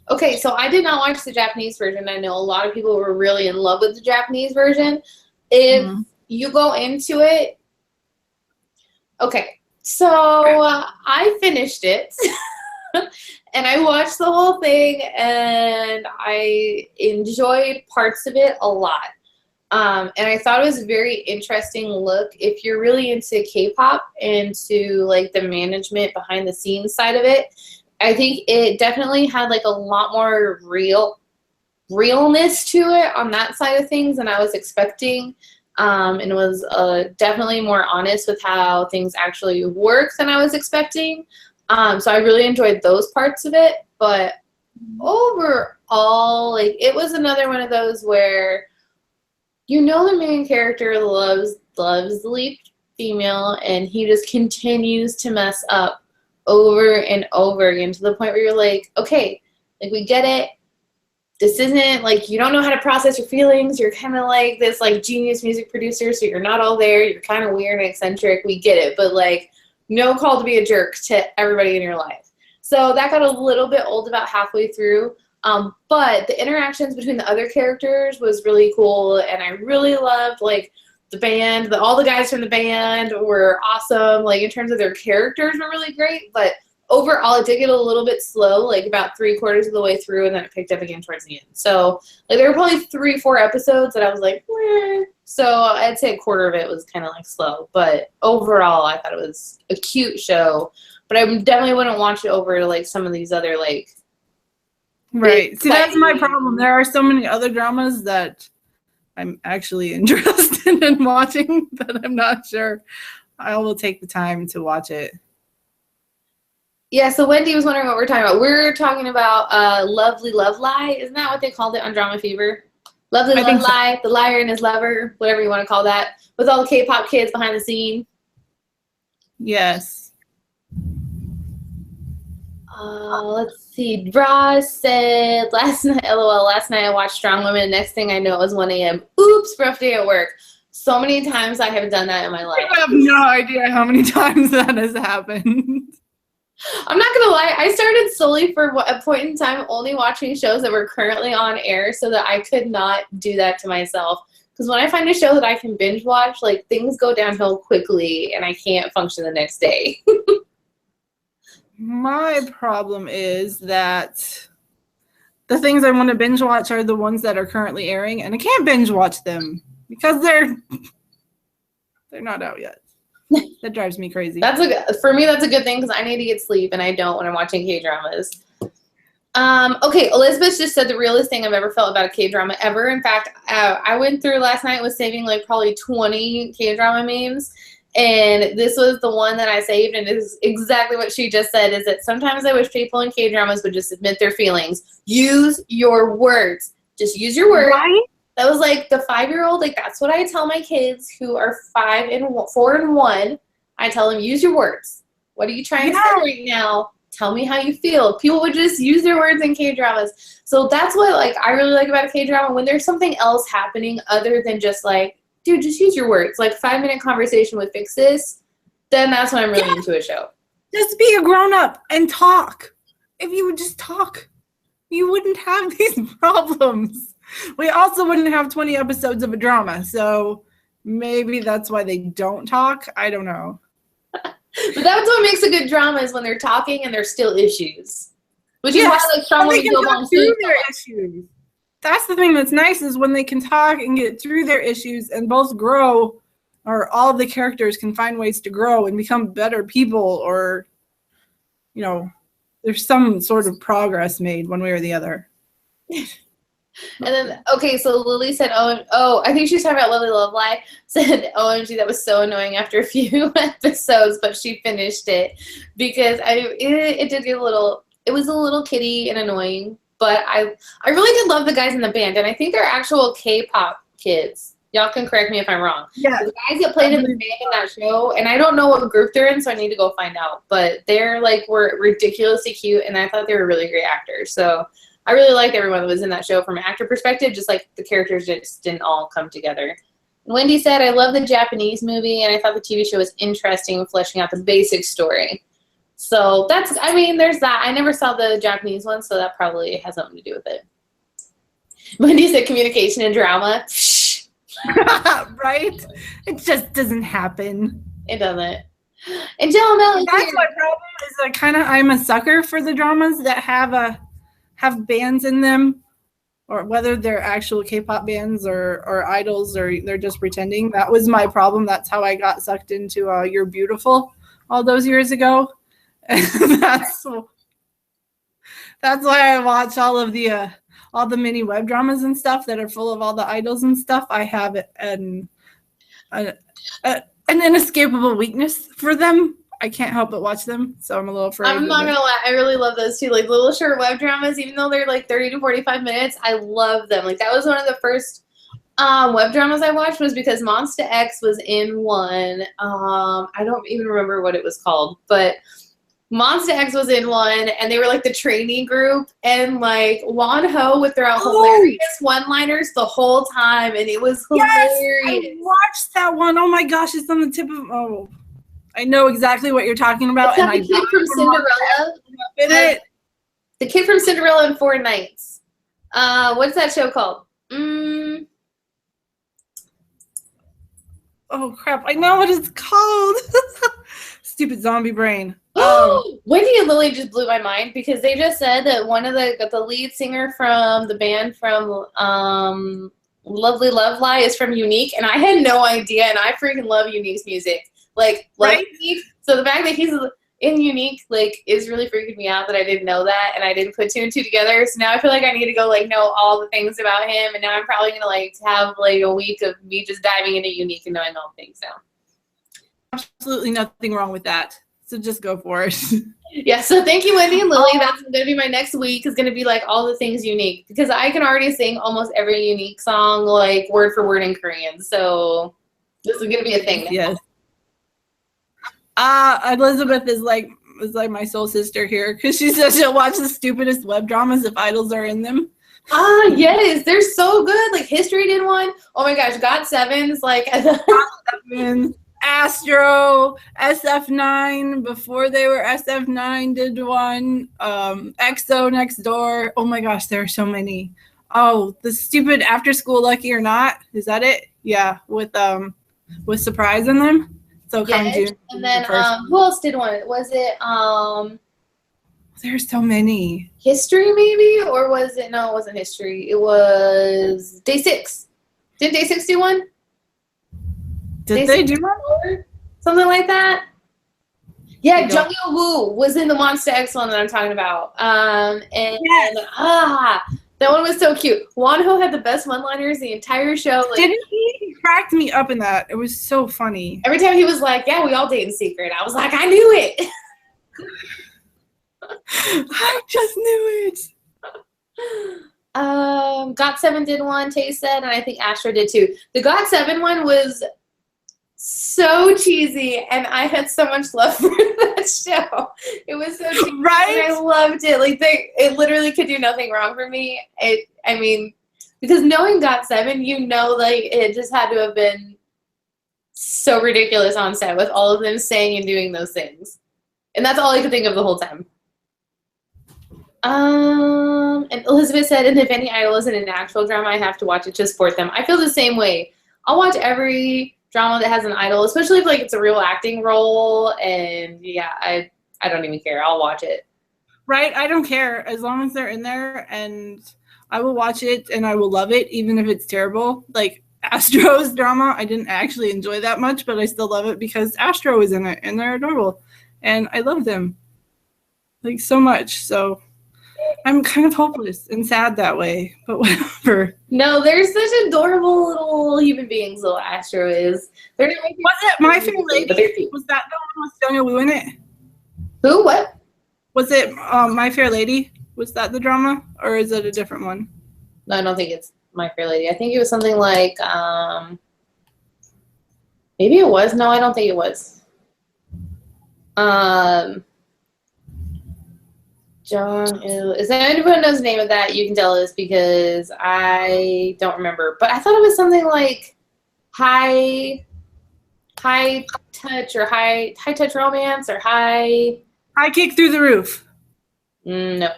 Okay, so I did not watch the Japanese version. I know a lot of people were really in love with the Japanese version. If you go into it, okay, so I finished it. And I watched the whole thing, and I enjoyed parts of it a lot. And I thought it was a very interesting look. If you're really into K-pop and to like the management behind the scenes side of it, I think it definitely had like a lot more realness to it on that side of things than I was expecting. And it was definitely more honest with how things actually work than I was expecting. So I really enjoyed those parts of it, but overall, like, it was another one of those where, you know, the main character loves the lead female, and he just continues to mess up over and over again to the point where you're like, okay, Like, we get it. This isn't, like, you don't know how to process your feelings. You're kind of like this, like, genius music producer, so you're not all there. You're kind of weird and eccentric. We get it. But, like, no call to be a jerk to everybody in your life. So that got a little bit old about halfway through. But the interactions between the other characters was really cool, and I really loved, like, the band. All the guys from the band were awesome. Like, in terms of their characters were really great, but overall it did get a little bit slow, like about 3/4 of the way through, and then it picked up again towards the end. So, like, there were probably 3-4 episodes that I was like, meh. So I'd say a quarter of it was kind of like slow, but overall I thought it was a cute show. But I definitely wouldn't watch it over like some of these other, like, right. See, that's my problem. There are so many other dramas that I'm actually interested in watching that I'm not sure I will take the time to watch it. Yeah, so Wendy was wondering what we're talking about. We're talking about Lovely Love Lie. Isn't that what they called it on Drama Fever? Lovely Love Lie, The Liar and His Lover, whatever you want to call that, with all the K-pop kids behind the scene. Yes. Let's see. Ross said, last night I watched Strong Women. Next thing I know, it was 1 a.m. Oops, rough day at work. So many times I have done that in my life. I have no idea how many times that has happened. I'm not going to lie. I started solely for a point in time only watching shows that were currently on air so that I could not do that to myself. Because when I find a show that I can binge watch, like, things go downhill quickly and I can't function the next day. My problem is that the things I want to binge watch are the ones that are currently airing, and I can't binge watch them because they're not out yet. That drives me crazy. For me, that's a good thing because I need to get sleep, and I don't when I'm watching K-dramas. Okay, Elizabeth just said the realest thing I've ever felt about a K-drama ever. In fact, I went through last night, was saving like probably 20 K-drama memes. And this was the one that I saved, and it is exactly what she just said, is that sometimes I wish people in K-dramas would just admit their feelings. Use your words. Just use your words. Right? That was like the 5-year-old, like, that's what I tell my kids who are 4 and 1. I tell them, use your words. What are you trying to say right now? Tell me how you feel. People would just use their words in K-dramas. So that's what, like, I really like about a K-drama, when there's something else happening other than just like, dude, just use your words. Like, 5-minute conversation with Fix This, then that's when I'm really into a show. Just be a grown-up and talk. If you would just talk, you wouldn't have these problems. We also wouldn't have 20 episodes of a drama, so maybe that's why they don't talk. I don't know. But that's what makes a good drama, is when they're talking and there's still issues. Which is why, like, Strong Women go on through their issues. That's the thing that's nice, is when they can talk and get through their issues and both grow, or all the characters can find ways to grow and become better people, or, you know, there's some sort of progress made one way or the other. And then, okay, so Lily said, I think she's talking about Lovely Love Lie, said, OMG, that was so annoying after a few episodes, but she finished it because it did get it was a little kiddie and annoying. But I really did love the guys in the band, and I think they're actual K-pop kids. Y'all can correct me if I'm wrong. Yeah. The guys that played in the band in that show, and I don't know what group they're in, so I need to go find out. But they're, like, were ridiculously cute, and I thought they were really great actors. So I really liked everyone that was in that show from an actor perspective, just like the characters just didn't all come together. Wendy said, I love the Japanese movie, and I thought the TV show was interesting, fleshing out the basic story. So there's that. I never saw the Japanese one, so that probably has something to do with it. Wendy said communication and drama. Right? It just doesn't happen. It doesn't. And Jill Mel, that's my problem, is I'm a sucker for the dramas that have bands in them, or whether they're actual K-pop bands or idols, or they're just pretending. That was my problem. That's how I got sucked into You're Beautiful all those years ago. That's why I watch all the mini web dramas and stuff that are full of all the idols and stuff. I have an inescapable weakness for them. I can't help but watch them, so I'm a little afraid. I'm not gonna lie, I really love those too. Like, little short web dramas, even though they're like 30 to 45 minutes, I love them. Like, that was one of the first web dramas I watched, was because Monsta X was in one. I don't even remember what it was called, but Monsta X was in one, and they were like the trainee group, and like Wonho would throw out Oh. hilarious one-liners the whole time, and it was Yes, hilarious. I watched that one. Oh my gosh, it's on the tip of. Oh, I know exactly what you're talking about. It's got the kid from Cinderella. It. The kid from Cinderella and Four Knights. What's that show called? Oh crap! I know what it's called. Stupid zombie brain. Wendy and Lily just blew my mind because they just said that one of the lead singer from the band from Lovely Love Lie is from Unique, and I had no idea, and I freaking love Unique's music. Like, right? Unique. So the fact that he's in Unique, like, is really freaking me out that I didn't know that, and I didn't put two and two together. So now I feel like I need to go, like, know all the things about him, and now I'm probably going to, like, have, like, a week of me just diving into Unique and knowing all the things now. Absolutely nothing wrong with that. So just go for it. Yeah, so thank you, Wendy and Lily. That's going to be my next week, is going to be, like, all the things Unique, because I can already sing almost every Unique song, like, word for word in Korean. So this is going to be a thing now. Yes. Elizabeth is like my soul sister here because she says she'll watch the stupidest web dramas if idols are in them. Yes, they're so good. Like History did one. Oh my gosh, GOT7's like GOT7, Astro, SF9 before they were SF9 did one. EXO Next Door. Oh my gosh, there are so many. Oh, the stupid After School Lucky or Not. Is that it? Yeah, with Surprise in them. So come June. And then who else did one? Was it there's so many. History maybe? Or was it no, it wasn't History. It was Day 6. Did Day 6 do one? Did they do one? Something like that? Yeah, Jung Yo Woo was in the Monsta X one that I'm talking about. That one was so cute. Wonho had the best one-liners the entire show. Like, didn't he? He cracked me up in that. It was so funny. Every time he was like, yeah, we all date in secret. I was like, I knew it. I just knew it. GOT7 did one, Tay said, and I think Astro did too. The GOT7 one was so cheesy, and I had so much love for that show. It was so cheesy, right? And I loved it. Like it literally could do nothing wrong for me. I mean, because knowing GOT7, you know, like it just had to have been so ridiculous on set with all of them saying and doing those things, and that's all I could think of the whole time. And Elizabeth said, and if any idol is in an actual drama, I have to watch it to support them. I feel the same way. I'll watch every drama that has an idol, especially if like it's a real acting role, and yeah, I don't even care. I'll watch it. Right? I don't care as long as they're in there, and I will watch it and I will love it even if it's terrible. Like Astro's drama, I didn't actually enjoy that much, but I still love it because Astro is in it and they're adorable, and I love them like so much. So I'm kind of hopeless and sad that way, but whatever. No, they're such adorable little human beings, little Astro is. They're not was it My Fair Lady? Was that the one with Sonia Wu in it? Who? What? Was it My Fair Lady? Was that the drama, or is it a different one? No, I don't think it's My Fair Lady. I think it was something like, maybe it was. No, I don't think it was. Is there anyone knows the name of that? You can tell us because I don't remember. But I thought it was something like high touch or high touch romance or high kick through the roof. No.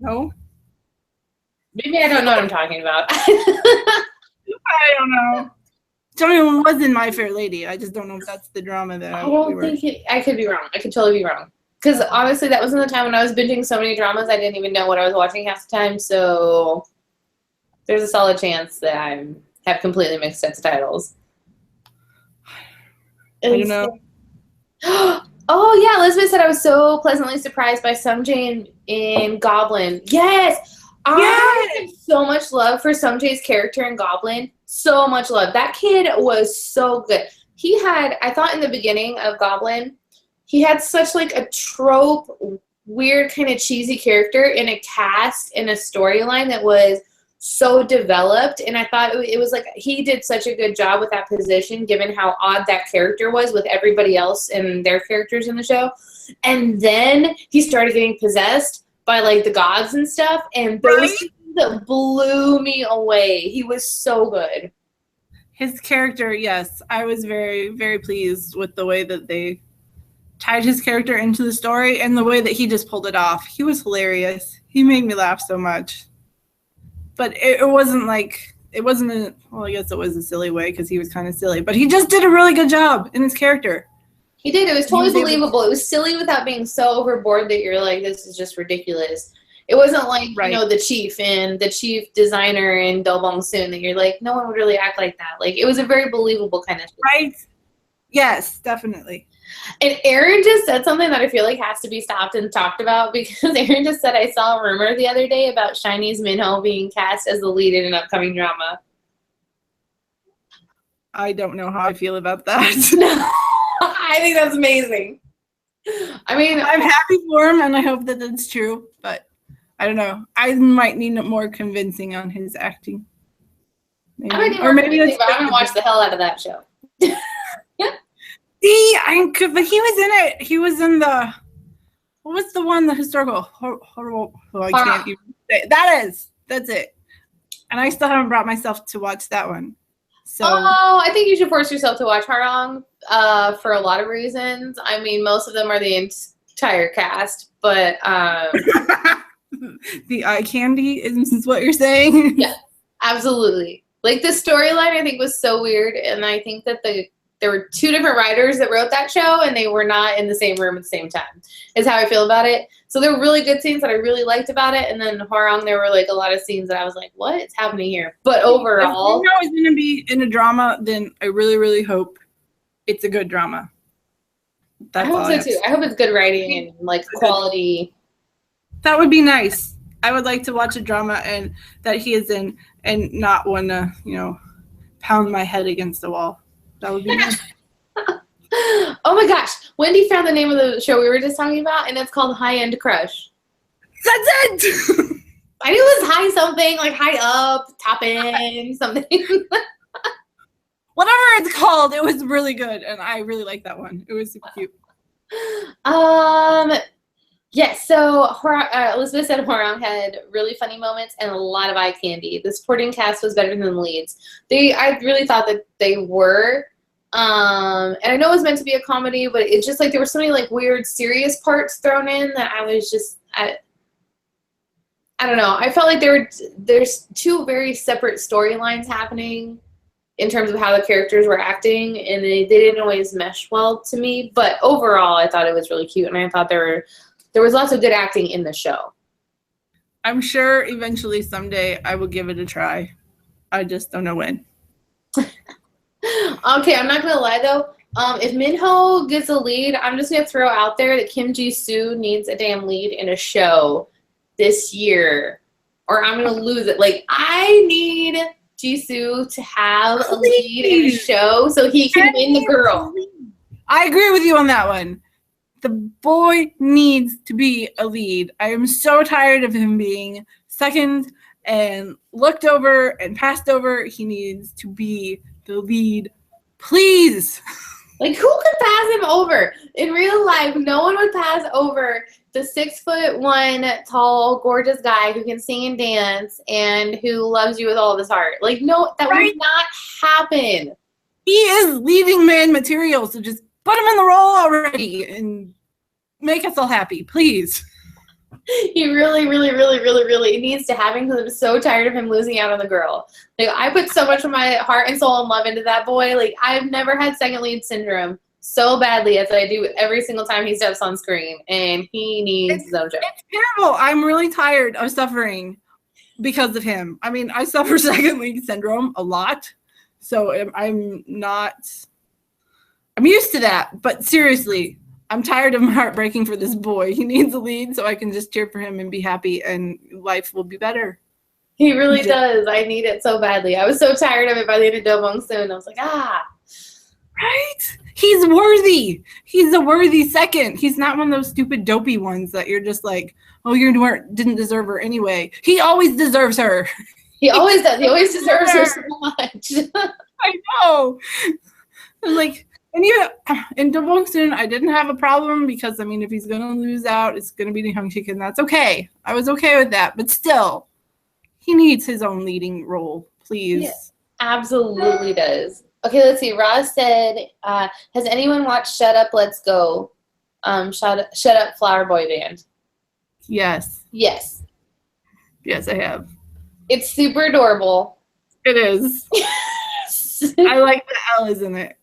No? Maybe I don't know what I'm talking about. I don't know. Someone was in My Fair Lady. I just don't know if that's the drama that I could be wrong. I could totally be wrong. Because honestly, that wasn't the time when I was binging so many dramas, I didn't even know what I was watching half the time. So there's a solid chance that I have completely mixed up titles. I don't know. Oh, yeah. Elizabeth said I was so pleasantly surprised by Sungjae in Goblin. Yes. I have so much love for Sungjae's character in Goblin. So much love. That kid was so good. He had, I thought in the beginning of Goblin, he had such like a trope, weird kind of cheesy character in a cast, in a storyline that was so developed, and I thought it was like he did such a good job with that position, given how odd that character was with everybody else and their characters in the show. And then he started getting possessed by like the gods and stuff, and those that blew me away. He was so good. His character, yes, I was very, very pleased with the way that they tied his character into the story and the way that he just pulled it off. He was hilarious. He made me laugh so much. But it wasn't like, well, I guess it was a silly way because he was kind of silly. But he just did a really good job in his character. He did. It was totally believable. It was silly without being so overboard that you're like, this is just ridiculous. It wasn't like, you know, the chief and the chief designer in Do Bong Soon that you're like, no one would really act like that. Like, it was a very believable kind of thing. Right. Yes, definitely. And Aaron just said something that I feel like has to be stopped and talked about, because Aaron just said, I saw a rumor the other day about SHINee's Minho being cast as the lead in an upcoming drama. I don't know how I feel about that. I think that's amazing. I mean, I'm happy for him, and I hope that that's true, but I don't know. I might need more convincing on his acting. Maybe. I might need more convincing, but I'm going to watch the hell out of that show. See, I'm good, but he was in it. He was in the, what was the one, the historical, I can't even say. That's it. And I still haven't brought myself to watch that one. So. Oh, I think you should force yourself to watch Harang for a lot of reasons. I mean, most of them are the entire cast, but. The eye candy is what you're saying? Yeah, absolutely. Like, the storyline, I think, was so weird, and I think that there were two different writers that wrote that show, and they were not in the same room at the same time, is how I feel about it. So there were really good scenes that I really liked about it, and then Harang, there were, like, a lot of scenes that I was like, what is happening here? But overall... If it's going to be in a drama, then I really, really hope it's a good drama. That's I hope so, too. I hope it's good writing and, like, quality... That would be nice. I would like to watch a drama and that he is in and not want to, pound my head against the wall. That would be nice. Oh my gosh. Wendy found the name of the show we were just talking about, and it's called High End Crush. That's it! I knew it was high something, like high up, top end, something. Whatever it's called, it was really good, and I really liked that one. It was super cute. Yes, so Elizabeth said Harang had really funny moments and a lot of eye candy. The supporting cast was better than the leads. I really thought that they were. And I know it was meant to be a comedy, but it's just like there were so many like weird serious parts thrown in that I was just I don't know. I felt like there's two very separate storylines happening in terms of how the characters were acting, and they didn't always mesh well to me. But overall, I thought it was really cute, and I thought there was lots of good acting in the show. I'm sure eventually someday I will give it a try. I just don't know when. Okay, I'm not going to lie, though. If Minho gets a lead, I'm just going to throw out there that Kim Ji-soo needs a damn lead in a show this year, or I'm going to lose it. Like, I need Ji-soo to have a lead in a show so he can win the girl. I agree with you on that one. The boy needs to be a lead. I am so tired of him being second and looked over and passed over. He needs to be the lead. Please. Like, who could pass him over? In real life, no one would pass over the 6'1" tall, gorgeous guy who can sing and dance and who loves you with all of his heart. Like, no, that would not happen. He is leading man material, so just put him in the role already and make us all happy, please. He really, really, really, really, really needs to have him because I'm so tired of him losing out on the girl. Like, I put so much of my heart and soul and love into that boy. Like, I've never had second lead syndrome so badly as I do every single time he steps on screen, and he needs his own show. It's terrible. I'm really tired of suffering because of him. I mean, I suffer second lead syndrome a lot, so I'm used to that, but seriously, I'm tired of my heart breaking for this boy. He needs a lead so I can just cheer for him and be happy, and life will be better. He really does. I need it so badly. I was so tired of it by the end of Do Bong Soon. I was like, Right? He's worthy. He's a worthy second. He's not one of those stupid dopey ones that you're just like, oh, you didn't deserve her anyway. He always deserves her. He always does. He always deserves her so much. I know. Like, and yeah, in Debongsun, I didn't have a problem because, I mean, if he's going to lose out, it's going to be the Hyung Sik, and that's okay. I was okay with that. But still, he needs his own leading role, please. Yeah, absolutely does. Okay, let's see. Roz said, has anyone watched Shut Up, Let's Go? Shut Up, Flower Boy Band. Yes. Yes. Yes, I have. It's super adorable. It is. I like that Elle is in it.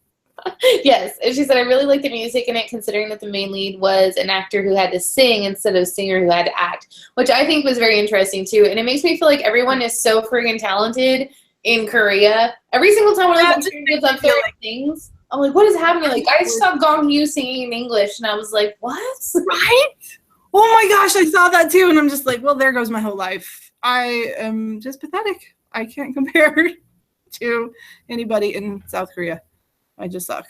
Yes, and she said, I really like the music in it, considering that the main lead was an actor who had to sing instead of a singer who had to act, which I think was very interesting too. And it makes me feel like everyone is so friggin' talented in Korea. Every single time one of those gets up there and sings, I'm like, what is happening? Like, I just saw Gong Yoo singing in English, and I was like, what? Right? Oh my gosh, I saw that too, and I'm just like, well, there goes my whole life. I am just pathetic. I can't compare to anybody in South Korea. I just suck.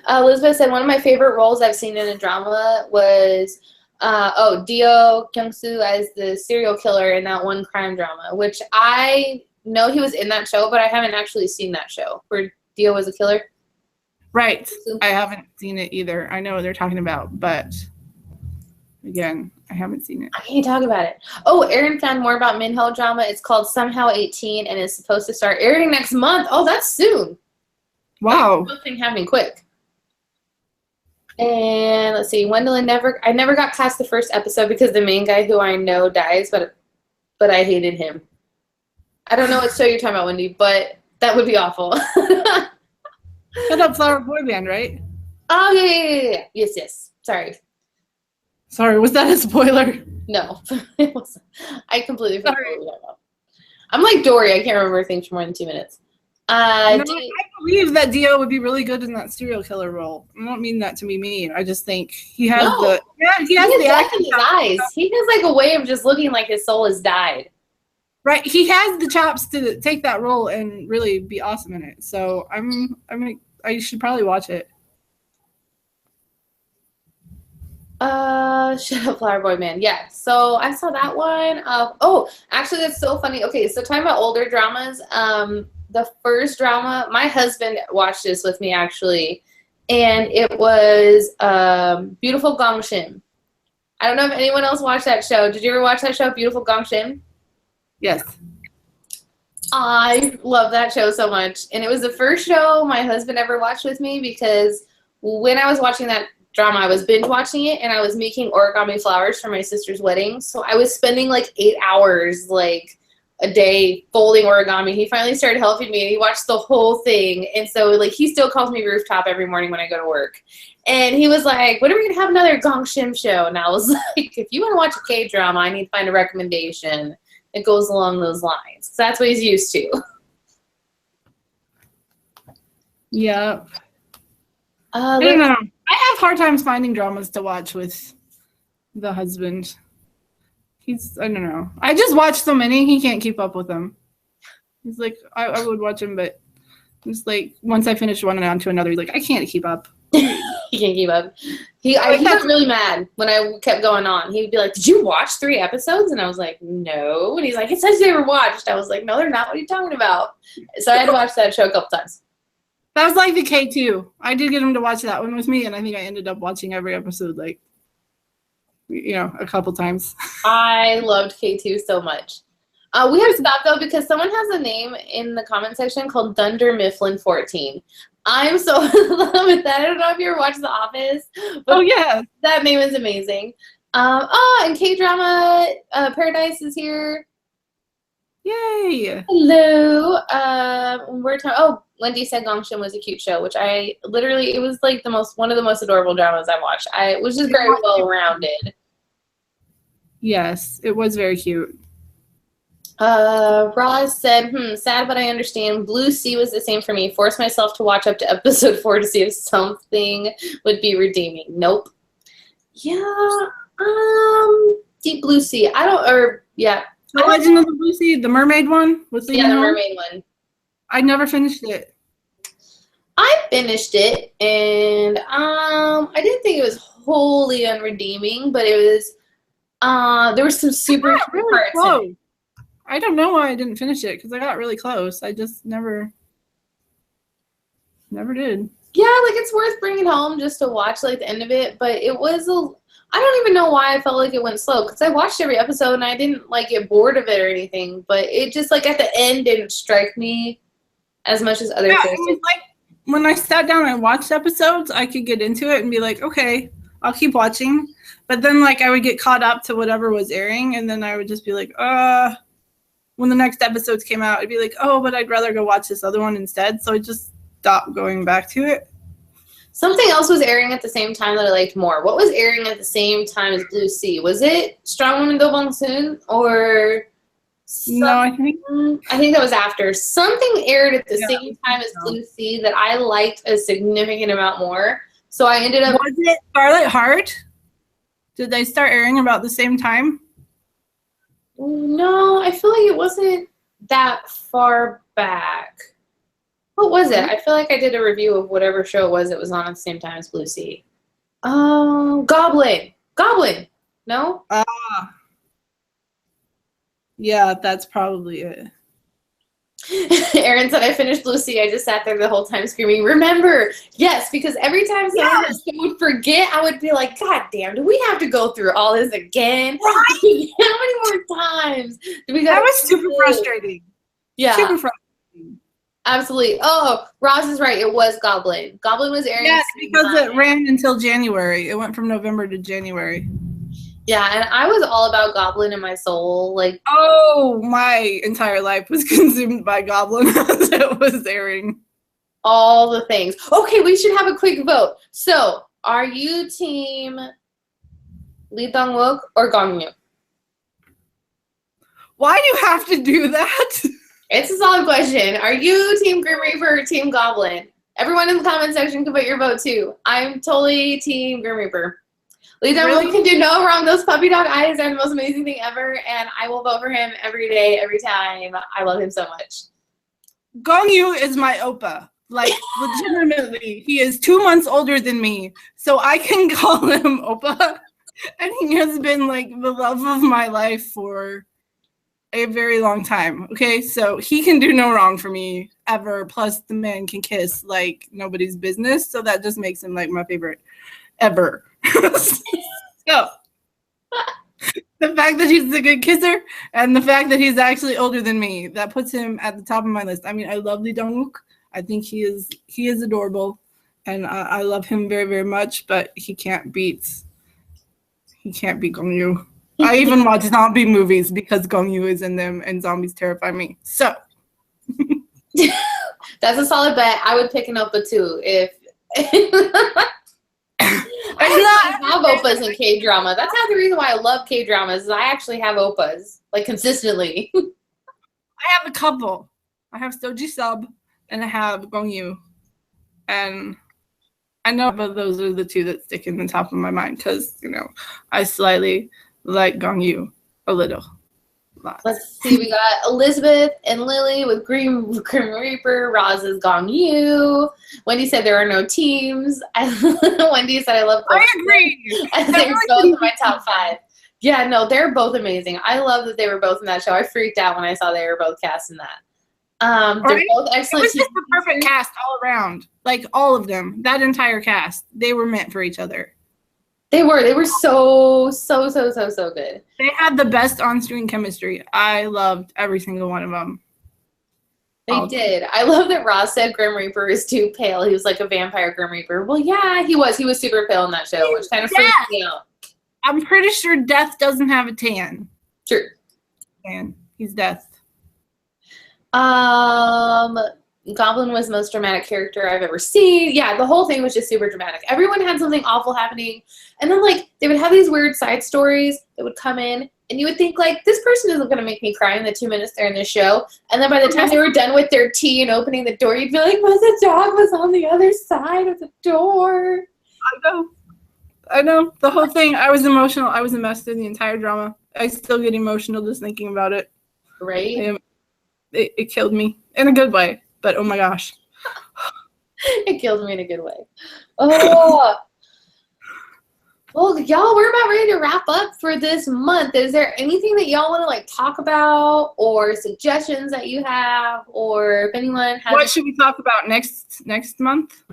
Elizabeth said, one of my favorite roles I've seen in a drama was, Dio Kyung-soo as the serial killer in that one crime drama, which I know he was in that show, but I haven't actually seen that show where Dio was a killer. Right. I haven't seen it either. I know what they're talking about, but again, I haven't seen it. I can't talk about it. Oh, Erin found more about Minho drama. It's called Somehow 18 and is supposed to start airing next month. Oh, that's soon. Wow. Something happening quick. And let's see, Gwendolyn I never got past the first episode because the main guy who I know dies, but I hated him. I don't know what show you're talking about, Wendy, but that would be awful. Shut Up, Flower Boy Band, right? Oh, yeah. Yes. Sorry, was that a spoiler? No, it wasn't. I completely forgot what we were talking about. I'm like Dory. I can't remember things for more than 2 minutes. I believe that Dio would be really good in that serial killer role. I don't mean that to be mean. I just think he has he has the acting in his eyes. He has like a way of just looking like his soul has died. Right, he has the chops to take that role and really be awesome in it. So I should probably watch it. Shut Up, Flower Boy Man. Yeah, so I saw that one. Actually, that's so funny. Okay, so talking about older dramas, the first drama, my husband watched this with me actually, and it was Beautiful Gongshim. I don't know if anyone else watched that show. Did you ever watch that show, Beautiful Gongshim? Yes. I love that show so much, and it was the first show my husband ever watched with me because when I was watching that drama, I was binge watching it, and I was making origami flowers for my sister's wedding, so I was spending like 8 hours like a day folding origami. He finally started helping me, and he watched the whole thing, and so like he still calls me Rooftop every morning when I go to work, and he was like, when are we gonna have another Gongshim show? And I was like, if you want to watch a K-drama, I need to find a recommendation that goes along those lines, because that's what he's used to. Yeah. I don't know. I have hard times finding dramas to watch with the husband. I don't know. I just watch so many, he can't keep up with them. He's like, I would watch him, but just like once I finish one and on to another, he's like, I can't keep up. He can't keep up. He got really mad when I kept going on. He would be like, did you watch 3 episodes? And I was like, no. And he's like, it says they were watched. I was like, no, they're not. What are you talking about? So I had to watch that show a couple times. That was like the K2. I did get him to watch that one with me, and I think I ended up watching every episode like, a couple times. I loved K2 so much. We have to stop though because someone has a name in the comment section called Dunder Mifflin 14. I'm so in love with that. I don't know if you ever watched The Office, but that name is amazing. And K-drama Paradise is here. Yay! Hello. Wendy said Gongshim was a cute show, which it was like one of the most adorable dramas I watched. It was just very well rounded. Yes, it was very cute. Roz said, sad, but I understand. Blue Sea was the same for me. Forced myself to watch up to episode 4 to see if something would be redeeming. Nope. Yeah. Deep Blue Sea. The Legend of the Blue Sea, the mermaid one? The mermaid one. I never finished it. I finished it, and I didn't think it was wholly unredeeming, but it was there were some super really slow. I don't know why I didn't finish it because I got really close. I just never did. Yeah, like it's worth bringing home just to watch like the end of it, but it was I don't even know why I felt like it went slow because I watched every episode and I didn't like get bored of it or anything, but it just like at the end didn't strike me as much as other shows. It was like when I sat down and watched episodes, I could get into it and be like, okay, I'll keep watching. But then like I would get caught up to whatever was airing, and then I would just be like, when the next episodes came out, I'd be like, oh, but I'd rather go watch this other one instead. So I just stopped going back to it. Something else was airing at the same time that I liked more. What was airing at the same time as Blue Sea? Was it Strong Women Go Bong Soon or No, I think that was after. Something aired at the same time as Blue Sea that I liked a significant amount more. So I ended up. Was it Scarlet Heart? Did they start airing about the same time? No, I feel like it wasn't that far back. What was it? I feel like I did a review of whatever show it was that was on at the same time as Blue Sea. Goblin. No? Yeah, that's probably it. Erin said I finished Blue Sea. I just sat there the whole time screaming, remember! Yes, because every time someone would forget, I would be like, God damn, do we have to go through all this again? Right. How many more times do we got? That was super frustrating. Yeah. Super frustrating. Absolutely. Oh, Roz is right. It was Goblin. Goblin was airing. Yes, because it ran until January. It went from November to January. Yeah, and I was all about Goblin in my soul. Like, oh, my entire life was consumed by Goblin as it was airing. All the things. Okay, we should have a quick vote. So, are you team Lee Dong-wook or Gong-yoo? Why do you have to do that? It's a solid question. Are you team Grim Reaper or team Goblin? Everyone in the comment section can put your vote too. I'm totally team Grim Reaper. Lee Dong-wook can do no wrong. Those puppy dog eyes are the most amazing thing ever, and I will vote for him every day, every time. I love him so much. Gong-yoo is my oppa. Like, legitimately, he is 2 months older than me, so I can call him oppa. And he has been, like, the love of my life for a very long time. Okay, so he can do no wrong for me ever. Plus, the man can kiss like nobody's business, so that just makes him, like, my favorite ever. So the fact that he's a good kisser and the fact that he's actually older than me, that puts him at the top of my list. I mean, I love Lee Dong-wook. I think he is adorable, and I love him very, very much. But he can't beat Gong-yoo. I even watch zombie movies because Gong-yoo is in them, and zombies terrify me. So that's a solid bet. I would pick an oppa too if. I have oppas in K-drama. That's half the reason why I love K-dramas is I actually have oppas, like, consistently. I have a couple. I have Soji Sub and I have Gong-yoo. And I know but those are the two that stick in the top of my mind because, you know, I slightly like Gong-yoo a little. Let's see, we got Elizabeth and Lily with Grim Reaper. Roz is Gong-yoo. Wendy said there are no teams. Wendy said I love both. I agree. And they're both in my top 5. Yeah, no, they're both amazing. I love that they were both in that show. I freaked out when I saw they were both cast in that. They're both excellent. It was just the perfect cast all around. Like, all of them. That entire cast. They were meant for each other. They were so good. They had the best on-screen chemistry. I loved every single one of them. They did. I love that Ross said Grim Reaper is too pale. He was like a vampire Grim Reaper. Well, yeah, he was. He was super pale in that show, which kind of freaked me out. I'm pretty sure Death doesn't have a tan. Sure. And he's Death. Goblin was the most dramatic character I've ever seen. Yeah, the whole thing was just super dramatic. Everyone had something awful happening. And then, like, they would have these weird side stories that would come in. And you would think, like, this person isn't going to make me cry in the 2 minutes they're in this show. And then by the time they were done with their tea and opening the door, you'd be like, well, the dog was on the other side of the door. I know. The whole thing, I was emotional. I was invested in the entire drama. I still get emotional just thinking about it. Right? It killed me in a good way. But oh my gosh. It killed me in a good way. Oh. Well, y'all, we're about ready to wrap up for this month. Is there anything that y'all want to like talk about, or suggestions that you have, or if anyone has? What should we talk about next month?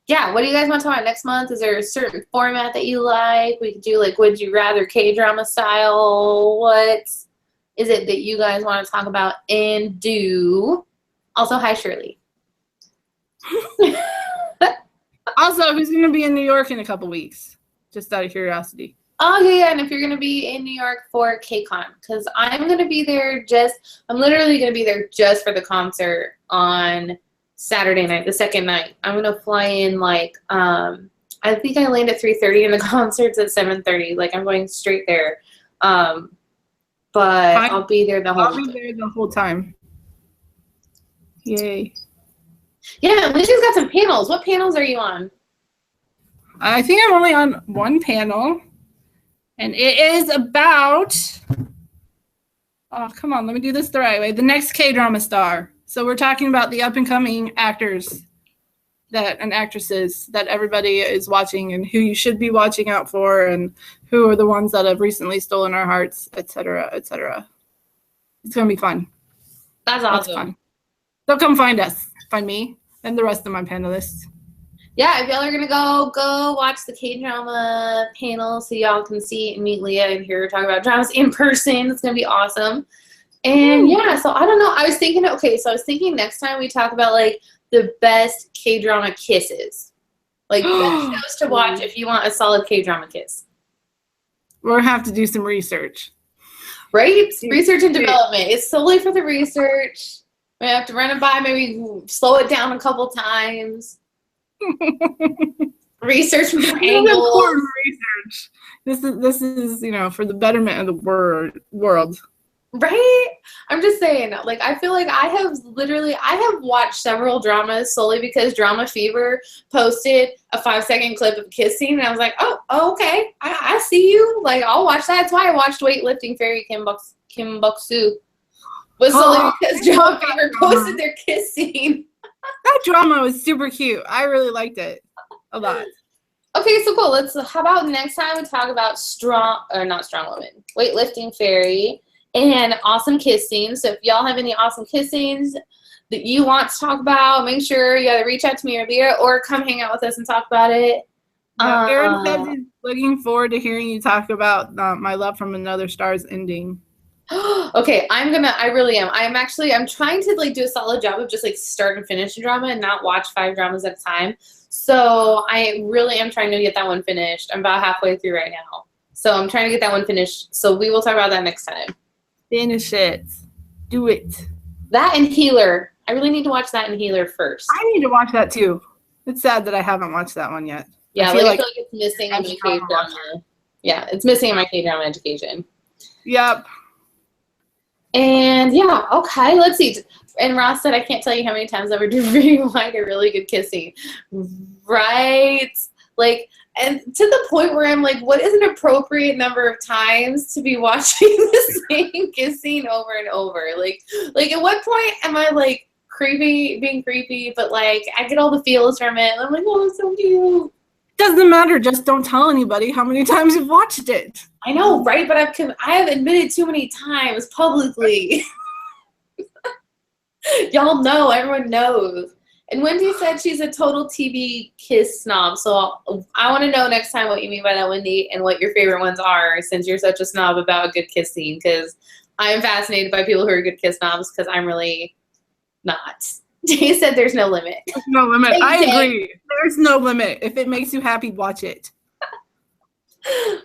Yeah, what do you guys want to talk about next month? Is there a certain format that you like? We could do like Would You Rather K-drama style. What is it that you guys want to talk about and do? Also, hi Shirley. Also, who's going to be in New York in a couple weeks? Just out of curiosity. Oh, yeah, and if you're going to be in New York for KCON, because I'm going to be there I'm literally going to be there just for the concert on Saturday night, the second night. I'm going to fly in, like, I think I land at 3:30 and the concert's at 7:30. Like, I'm going straight there. But I'll be there the whole time. I'll be there the whole time. Yay. Yeah, Lucy's got some panels. What panels are you on? I think I'm only on one panel, and it is about, oh, come on, let me do this the right way, the next K-drama star. So we're talking about the up-and-coming actors and actresses that everybody is watching and who you should be watching out for and who are the ones that have recently stolen our hearts, etc., etc. It's going to be fun. That's awesome. Fun. So come find us. Find me and the rest of my panelists. Yeah, if y'all are going to go watch the K-drama panel so y'all can see and meet Leah and hear her talk about dramas in person. It's going to be awesome. And yeah, so I don't know. I was thinking next time we talk about like the best K-drama kisses. Like best shows to watch if you want a solid K-drama kiss. We'll have to do some research. Right? Research and development. It's solely for the research. We have to run it by, maybe slow it down a couple times. Research from different angles. Research. This is for the betterment of the world. Right? I'm just saying, like, I feel like I have watched several dramas solely because Drama Fever posted a 5-second clip of a kiss scene, and I was like, oh okay, I see you. Like, I'll watch that. That's why I watched Weightlifting Fairy Kim Bok-soo. Was solely because Drama Fever posted their kiss scene. That drama was super cute. I really liked it a lot. Okay, so cool. How about next time we talk about not strong women, Weightlifting Fairy, and awesome kiss scenes. So if y'all have any awesome kiss scenes that you want to talk about, make sure you either reach out to me or Leah or come hang out with us and talk about it. Aaron said he's looking forward to hearing you talk about My Love from Another Star's ending. Okay, I really am. I'm trying to like do a solid job of just like start and finish a drama and not watch 5 dramas at a time. So I really am trying to get that one finished. I'm about halfway through right now. So I'm trying to get that one finished. So we will talk about that next time. Finish it. Do it. That and Healer. I really need to watch that and Healer first. I need to watch that too. It's sad that I haven't watched that one yet. Yeah, I feel like it's missing in my K-drama. Yeah, it's missing in my K-drama education. Yep. And yeah, okay, let's see. And Ross said, I can't tell you how many times I've ever like a really good kissing. Right? Like, and to the point where I'm like, what is an appropriate number of times to be watching the same kissing over and over? Like at what point am I like being creepy, but like I get all the feels from it. I'm like, oh, it's so cute. Doesn't matter. Just don't tell anybody how many times you've watched it. I know, right? But I have admitted too many times publicly. Y'all know. Everyone knows. And Wendy said she's a total TV kiss snob. So I want to know next time what you mean by that, Wendy, and what your favorite ones are, since you're such a snob about a good kiss scene. Because I am fascinated by people who are good kiss snobs, because I'm really not. Jay said there's no limit. There's no limit. I agree. There's no limit. If it makes you happy, watch it.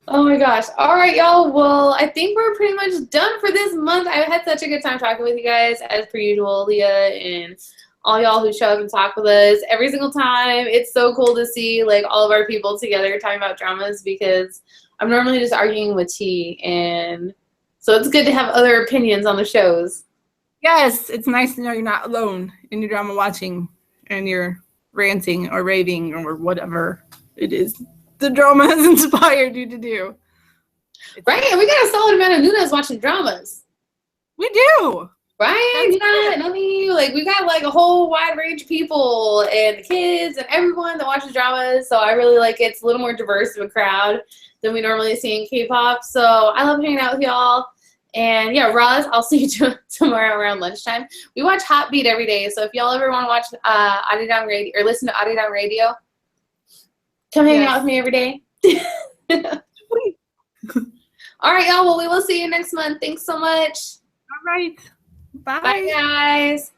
Oh my gosh. All right, y'all. Well, I think we're pretty much done for this month. I had such a good time talking with you guys, as per usual, Leah, and all y'all who show up and talk with us every single time. It's so cool to see like all of our people together talking about dramas, because I'm normally just arguing with T, and so it's good to have other opinions on the shows. Yes, it's nice to know you're not alone in your drama watching and you're ranting or raving or whatever it is the drama has inspired you to do. Right, and we got a solid amount of Nunas watching dramas. We do. Right? We got like a whole wide range of people and the kids and everyone that watches dramas. So I really like it. It's a little more diverse of a crowd. than we normally see in K-pop. So I love hanging out with y'all. And yeah, Roz, I'll see you tomorrow around lunchtime. We watch Hot Beat every day. So if y'all ever want to watch Arirang Radio or listen to Arirang Radio, come hang out with me every day. All right, y'all. Well, we will see you next month. Thanks so much. All right. Bye. Bye, guys.